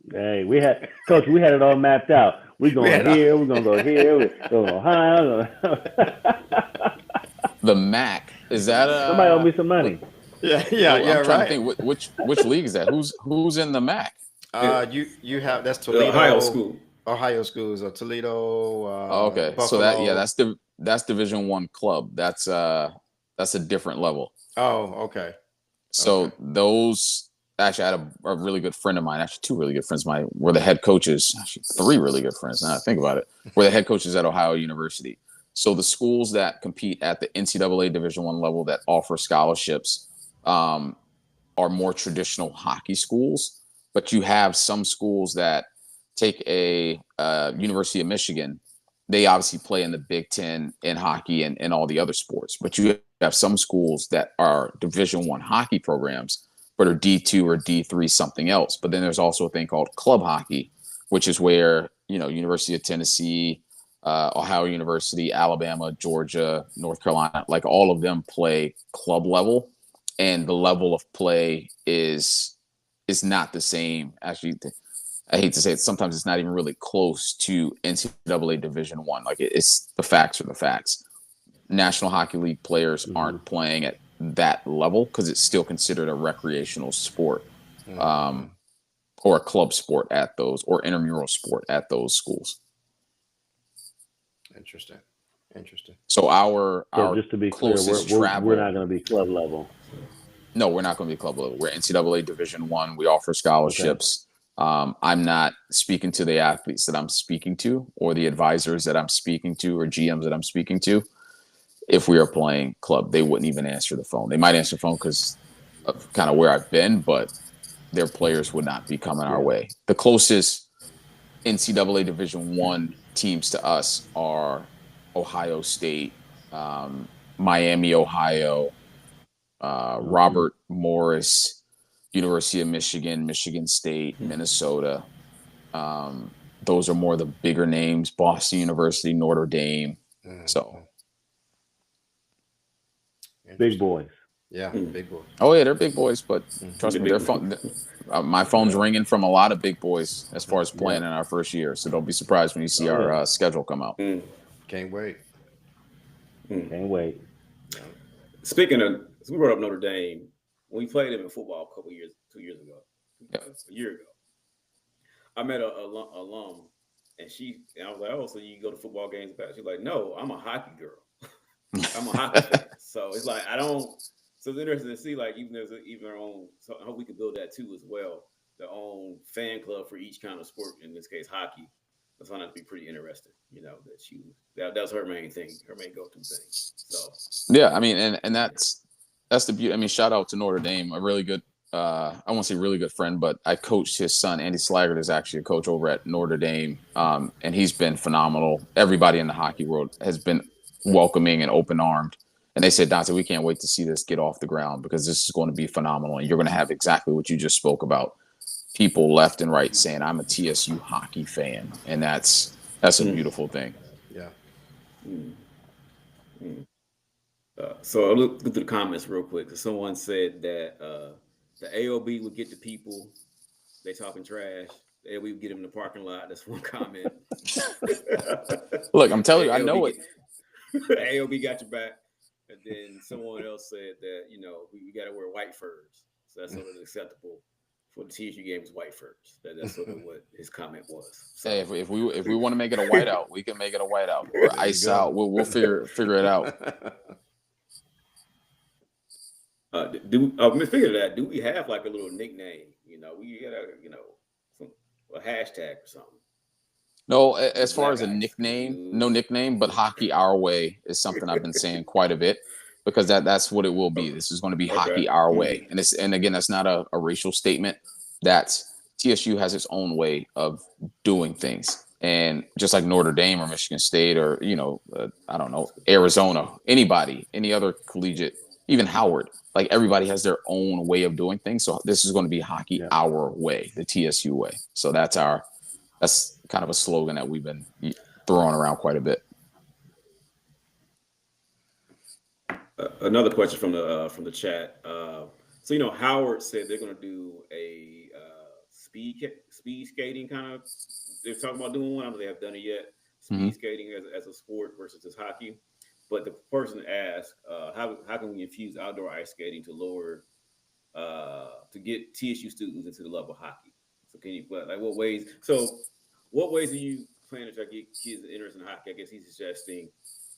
Hey, we had it all mapped out. We're going here. We're gonna go here. We're going to Ohio. The MAC, is that Somebody owe me some money. Yeah, I'm trying right. to think which league is that? Who's in the MAC? You have that's Toledo, Ohio schools, or Toledo. Okay, Buffalo. so that's Division I club. That's a different level. Oh, okay. So those. Actually, I had a really good friend of mine, actually two really good friends of mine, were the head coaches, actually three really good friends, now I think about it, were the head coaches at Ohio University. So the schools that compete at the NCAA Division I level that offer scholarships are more traditional hockey schools, but you have some schools that take a University of Michigan. They obviously play in the Big Ten in hockey and all the other sports, but you have some schools that are Division I hockey programs but are D2 or D3 something else. But then there's also a thing called club hockey, which is where, University of Tennessee, Ohio University, Alabama, Georgia, North Carolina, like all of them play club level. And the level of play is not the same. Actually, I hate to say it, sometimes it's not even really close to NCAA Division I. Like it's the facts are the facts. National Hockey League players aren't playing at that level because it's still considered a recreational sport or a club sport at those, or intramural sport at those schools. Interesting. So our just to be clear, we're not going to be club level. No, we're not going to be club level. We're NCAA Division I. We offer scholarships. Okay. I'm not speaking to the athletes that I'm speaking to, or the advisors that I'm speaking to, or GMs that I'm speaking to. If we are playing club, they wouldn't even answer the phone. They might answer the phone because of kind of where I've been, but their players would not be coming our way. The closest NCAA Division I teams to us are Ohio State, Miami, Ohio, Robert Morris, University of Michigan, Michigan State, Minnesota. Those are more the bigger names. Boston University, Notre Dame. So. Big boys. Yeah, big boys. Oh yeah, they're big boys, but trust me, their phone. My phone's ringing from a lot of big boys as far as playing in our first year. So don't be surprised when you see our schedule come out. Can't wait. Can't wait. Speaking of, so we brought up Notre Dame. When we played them in football a couple years, 2 years ago, a year ago, I met a alum, and I was like, "Oh, so you go to football games?" She's like, "No, I'm a hockey girl. I'm a hockey fan." So it's like So it's interesting to see, like, even our own. So I hope we can build that too as well. Their own fan club for each kind of sport. In this case, hockey. That's found out to be pretty interesting. That was her main thing, her main go-to thing. So yeah, I mean, and that's the beauty. I mean, shout out to Notre Dame, a really good. I won't say really good friend, but I coached his son. Andy Slaggert is actually a coach over at Notre Dame, and he's been phenomenal. Everybody in the hockey world has been welcoming and open-armed. And they said, Duante, we can't wait to see this get off the ground because this is going to be phenomenal. And you're going to have exactly what you just spoke about. People left and right saying, I'm a TSU hockey fan. And that's a beautiful thing. Yeah. So I'll look through the comments real quick. Someone said that the AOB would get the people. They talking trash. The AOB would get them in the parking lot. That's one comment. Look, I'm telling you, I know it. AOB got your back. And then someone else said that we got to wear white furs, so that's sort of acceptable for the TSU games. White furs. That's sort of what his comment was. So Hey, if we want to make it a whiteout, we can make it a whiteout or There you ice go. out. We'll figure it out. Figure that. Do we have like a little nickname? We got a hashtag or something. No, as far Black as a Ice. nickname, no nickname, but hockey our way is something I've been saying quite a bit because that's what it will be. This is going to be Okay. hockey our way. And again, that's not a racial statement. That's TSU has its own way of doing things. And just like Notre Dame or Michigan State or, I don't know, Arizona, anybody, any other collegiate, even Howard, like everybody has their own way of doing things. So this is going to be hockey our way, the TSU way. So that's kind of a slogan that we've been throwing around quite a bit. Another question from the chat. So Howard said they're going to do a speed skating kind of. They're talking about doing one. I don't know if they have done it yet. Speed skating as a sport versus just hockey. But the person asked, how can we infuse outdoor ice skating to lower to get TSU students into the love of hockey? So can you what ways? So what ways are you planning to try to get kids interested in hockey? I guess he's suggesting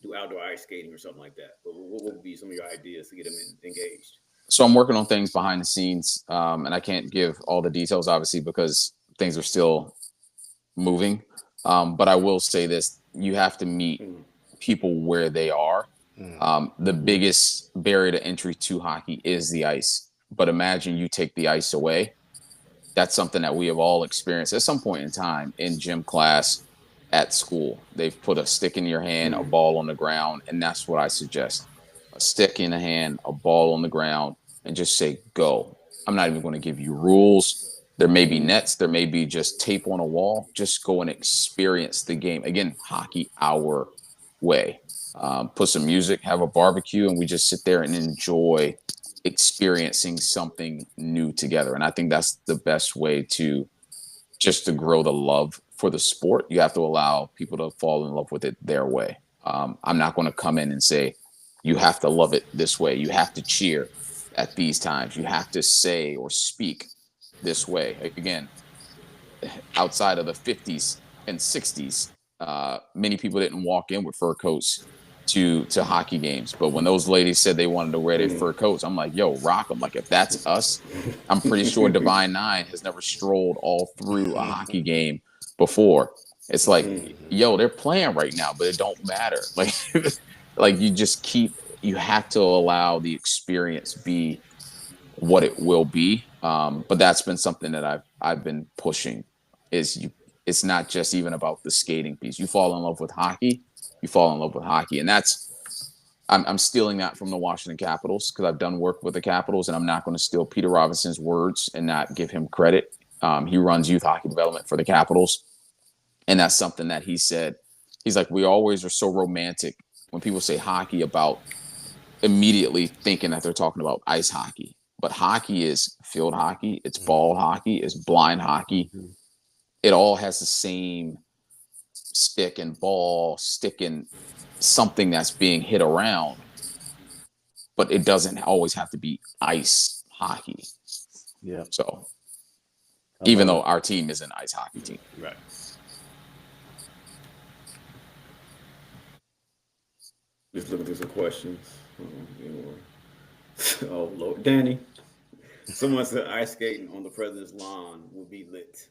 do outdoor ice skating or something like that. But what would be some of your ideas to get them engaged? So I'm working on things behind the scenes, and I can't give all the details, obviously, because things are still moving. But I will say this: you have to meet people where they are. The biggest barrier to entry to hockey is the ice. But imagine you take the ice away. That's something that we have all experienced at some point in time in gym class, at school. They've put a stick in your hand, a ball on the ground, and that's what I suggest. A stick in the hand, a ball on the ground, and just say, go. I'm not even going to give you rules. There may be nets. There may be just tape on a wall. Just go and experience the game. Again, hockey our way. Put some music, have a barbecue, and we just sit there and enjoy experiencing something new together. And I think that's the best way to grow the love for the sport. You have to allow people to fall in love with it their way. I'm not going to come in and say, you have to love it this way. You have to cheer at these times. You have to say or speak this way. Again, outside of the 50s and 60s, many people didn't walk in with fur coats to hockey games. But when those ladies said they wanted to wear their fur coats, I'm like, yo, rock them. Like, if that's us, I'm pretty sure Divine Nine has never strolled all through a hockey game before. It's like, yo, they're playing right now, but it don't matter. Like, like you have to allow the experience be what it will be. But that's been something that I've been pushing it's not just even about the skating piece. You fall in love with hockey, and I'm stealing that from the Washington Capitals because I've done work with the Capitals, and I'm not going to steal Peter Robinson's words and not give him credit. He runs youth hockey development for the Capitals, and that's something that he said. He's like, we always are so romantic when people say hockey about immediately thinking that they're talking about ice hockey. But hockey is field hockey, it's ball hockey, it's blind hockey. It all has the same stick and something that's being hit around, but it doesn't always have to be ice hockey. Yeah. So even though our team is an ice hockey team. Right. Just looking through some questions. Oh Lord, Danny. Someone said ice skating on the president's lawn will be lit.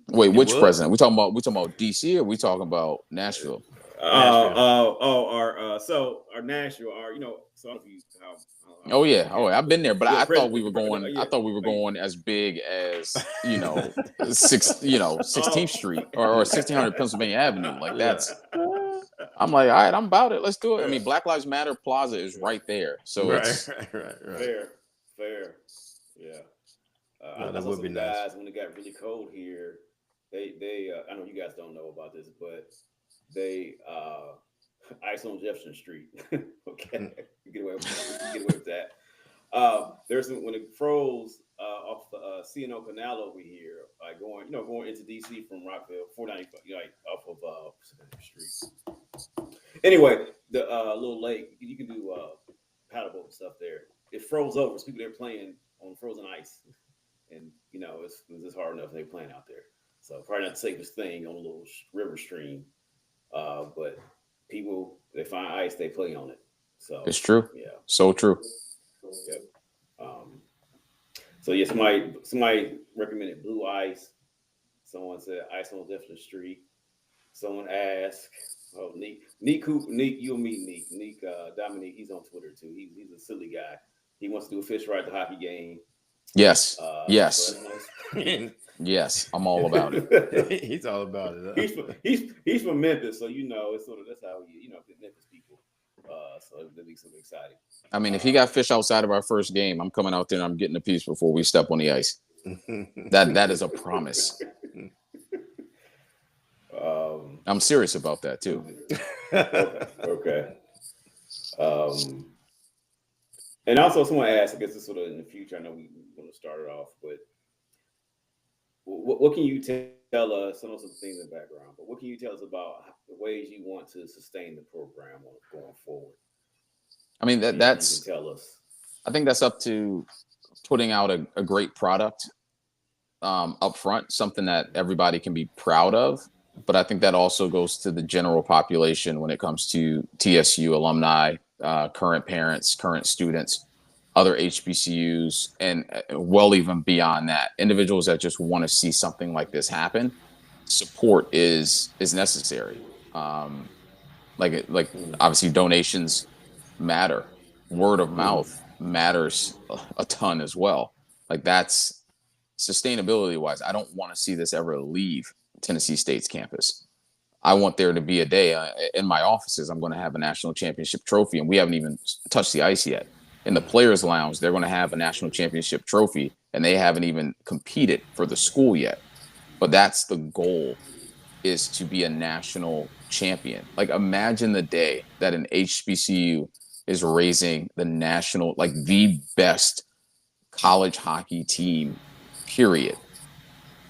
Wait, which president? We talking about DC or we talking about Nashville? Our Nashville, so I don't know if you Oh yeah, I've been there, but I thought we were going. Yeah. I thought we were going as big as 16th Street or 1600 Pennsylvania Avenue. Like that's. I'm like, all right, I'm about it. Let's do it. I mean, Black Lives Matter Plaza is right there, so it's fair. Yeah, I saw some guys when it got really cold here. They I know you guys don't know about this, but they ice on Jefferson Street. Okay, get away with that. There's when it froze off the C&O Canal over here, like going into DC from Rockville, 495, off of Street. Anyway, the little lake, you can do stuff there. It froze over. So people there playing on frozen ice, and it's just hard enough they're playing out there. So probably not the safest thing on a little river stream. But people they find ice, they play on it. So It's true. yeah, So true. yep. Um, so yeah, somebody recommended blue ice. Someone said ice on Different Street. Someone asked, oh, Neek, you'll meet Neek, Dominique, he's on Twitter too. He's a silly guy. He wants to do a fish ride at the hockey game. Yes. So Yes. nice. Yes. I'm all about it. He's all about it. Huh? he's from Memphis, so it's sort of that's how Memphis people. So it'll be something exciting. I mean, if he got fish outside of our first game, I'm coming out there and I'm getting a piece before we step on the ice. That is a promise. I'm serious about that too. Okay. And also, someone asked, I guess it's sort of in the future. I know we want to start it off, but what can you tell us? I know some things in the background, but what can you tell us about the ways you want to sustain the program going forward? I mean, that's. You can tell us. I think that's up to putting out a great product up front, something that everybody can be proud of. But I think that also goes to the general population when it comes to TSU alumni, current parents, current students, other HBCUs, and well, even beyond that, individuals that just want to see something like this happen. Support is necessary. Like obviously donations matter. Word of mouth matters a ton as well. Like that's sustainability wise. I don't want to see this ever leave Tennessee State's campus. I want there to be a day in my offices. I'm going to have a national championship trophy, and we haven't even touched the ice yet. In the players' lounge, they're going to have a national championship trophy, and they haven't even competed for the school yet. But that's the goal, is to be a national champion. Like imagine the day that an HBCU is raising the national, like the best college hockey team, period.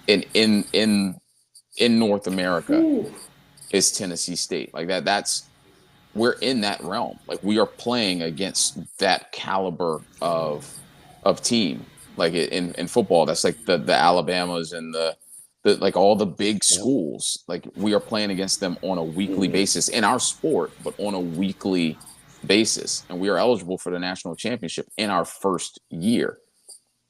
In North America is Tennessee State. Like that's we're in that realm. Like we are playing against that caliber of team. Like in football, that's like the Alabamas and the like all the big schools. Like we are playing against them on a weekly basis in our sport, but on a weekly basis. And we are eligible for the national championship in our first year.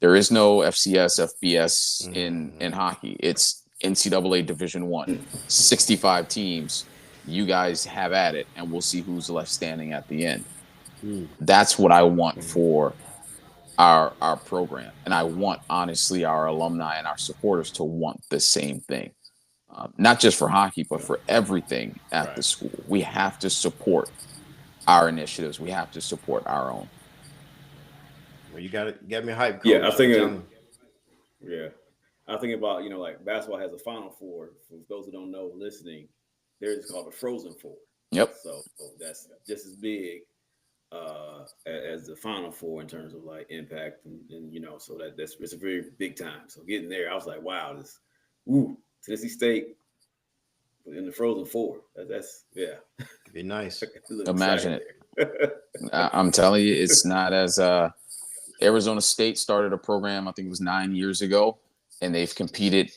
There is no FCS, FBS in hockey. It's NCAA Division I, 65 teams. You guys have at it, and we'll see who's left standing at the end. That's what I want for our program, and I want honestly our alumni and our supporters to want the same thing, not just for hockey, but for everything at the school. We have to support our initiatives. We have to support our own. Well, you got me hyped, Coach. Yeah, I think. Yeah, I think about like basketball has a Final Four. For those who don't know, listening, there's called a Frozen Four. Yep. So that's just as big as the Final Four in terms of like impact, and so that's it's a very big time. So getting there, I was like, wow, Tennessee State in the Frozen Four. That's be nice. Imagine it. I'm telling you, it's not as Arizona State started a program, I think it was 9 years ago, and they've competed,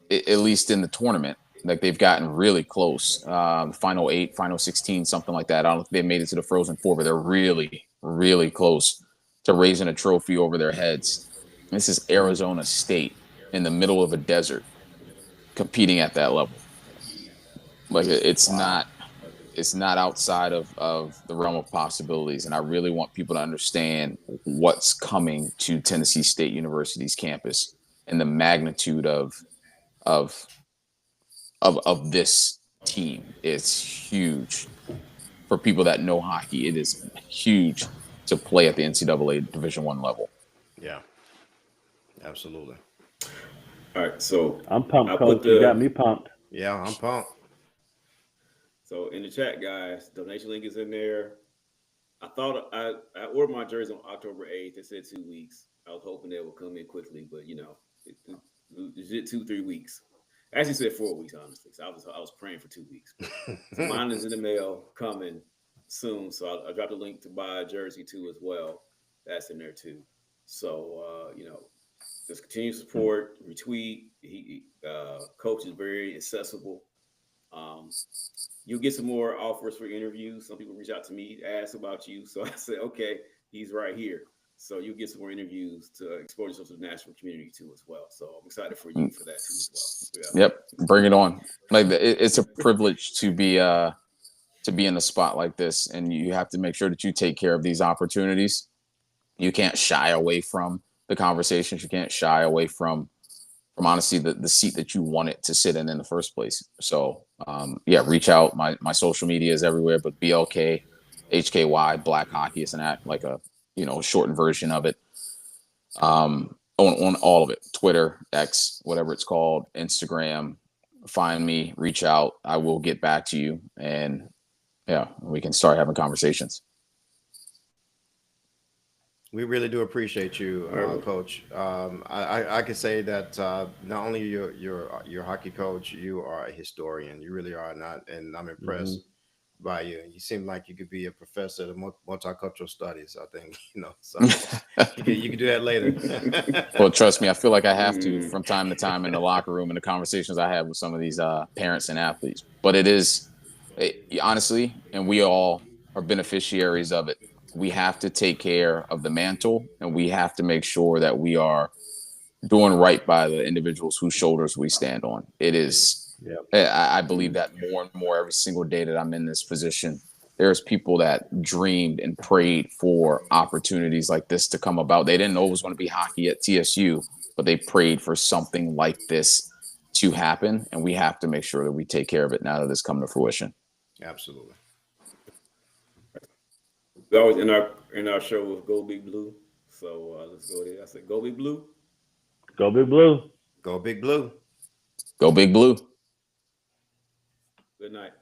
at least in the tournament. Like they've gotten really close, final 8, final 16, something like that. I don't know if they made it to the Frozen Four, but they're really, really close to raising a trophy over their heads. This is Arizona State in the middle of a desert competing at that level. Like it's not outside of the realm of possibilities. And I really want people to understand what's coming to Tennessee State University's campus and the magnitude of this team. It's huge for people that know hockey. It is huge to play at the NCAA Division I level. Yeah, absolutely. All right, so I'm pumped, Coach. You got me pumped. Yeah, I'm pumped. So in the chat, guys, donation link is in there. I thought I ordered my jersey on October 8th. It said 2 weeks. I was hoping they would come in quickly, but it did 2-3 weeks. Actually said 4 weeks, honestly. So I was praying for 2 weeks. So mine is in the mail coming. soon. So I dropped a link to buy a jersey too as well. That's in there too. So just continue support, retweet. Coach is very accessible. Um, you'll get some more offers for interviews. Some people reach out to me, ask about you. So I said, okay, he's right here. So you'll get some more interviews to expose yourself to the national community too as well. So I'm excited for you for that too as well. Yeah. Yep, bring it on. Like it's a privilege to be in a spot like this, and you have to make sure that you take care of these opportunities. You can't shy away from the conversations. You can't shy away from honestly the seat that you wanted to sit in the first place. So yeah, reach out. My social media is everywhere, but BLK, HKY, Black Hockey is like a shortened version of it. On all of it, Twitter, X, whatever it's called, Instagram. Find me, reach out. I will get back to you, and yeah, we can start having conversations. We really do appreciate you, Coach. I could say that not only your hockey coach, you are a historian. You really are not, and I'm impressed by you. You seem like you could be a professor of multicultural studies. I think so. You could do that later. Well, trust me, I feel like I have to from time to time in the locker room and the conversations I have with some of these parents and athletes. But honestly, and we all are beneficiaries of it. We have to take care of the mantle, and we have to make sure that we are doing right by the individuals whose shoulders we stand on. It is, I believe that more and more every single day that I'm in this position. There's people that dreamed and prayed for opportunities like this to come about. They didn't know it was going to be hockey at TSU, but they prayed for something like this to happen, and we have to make sure that we take care of it now that it's come to fruition. Absolutely. We always in our show with Go Big Blue. So let's go there. I said, Go Big Blue. Go Big Blue. Go Big Blue. Go Big Blue. Good night.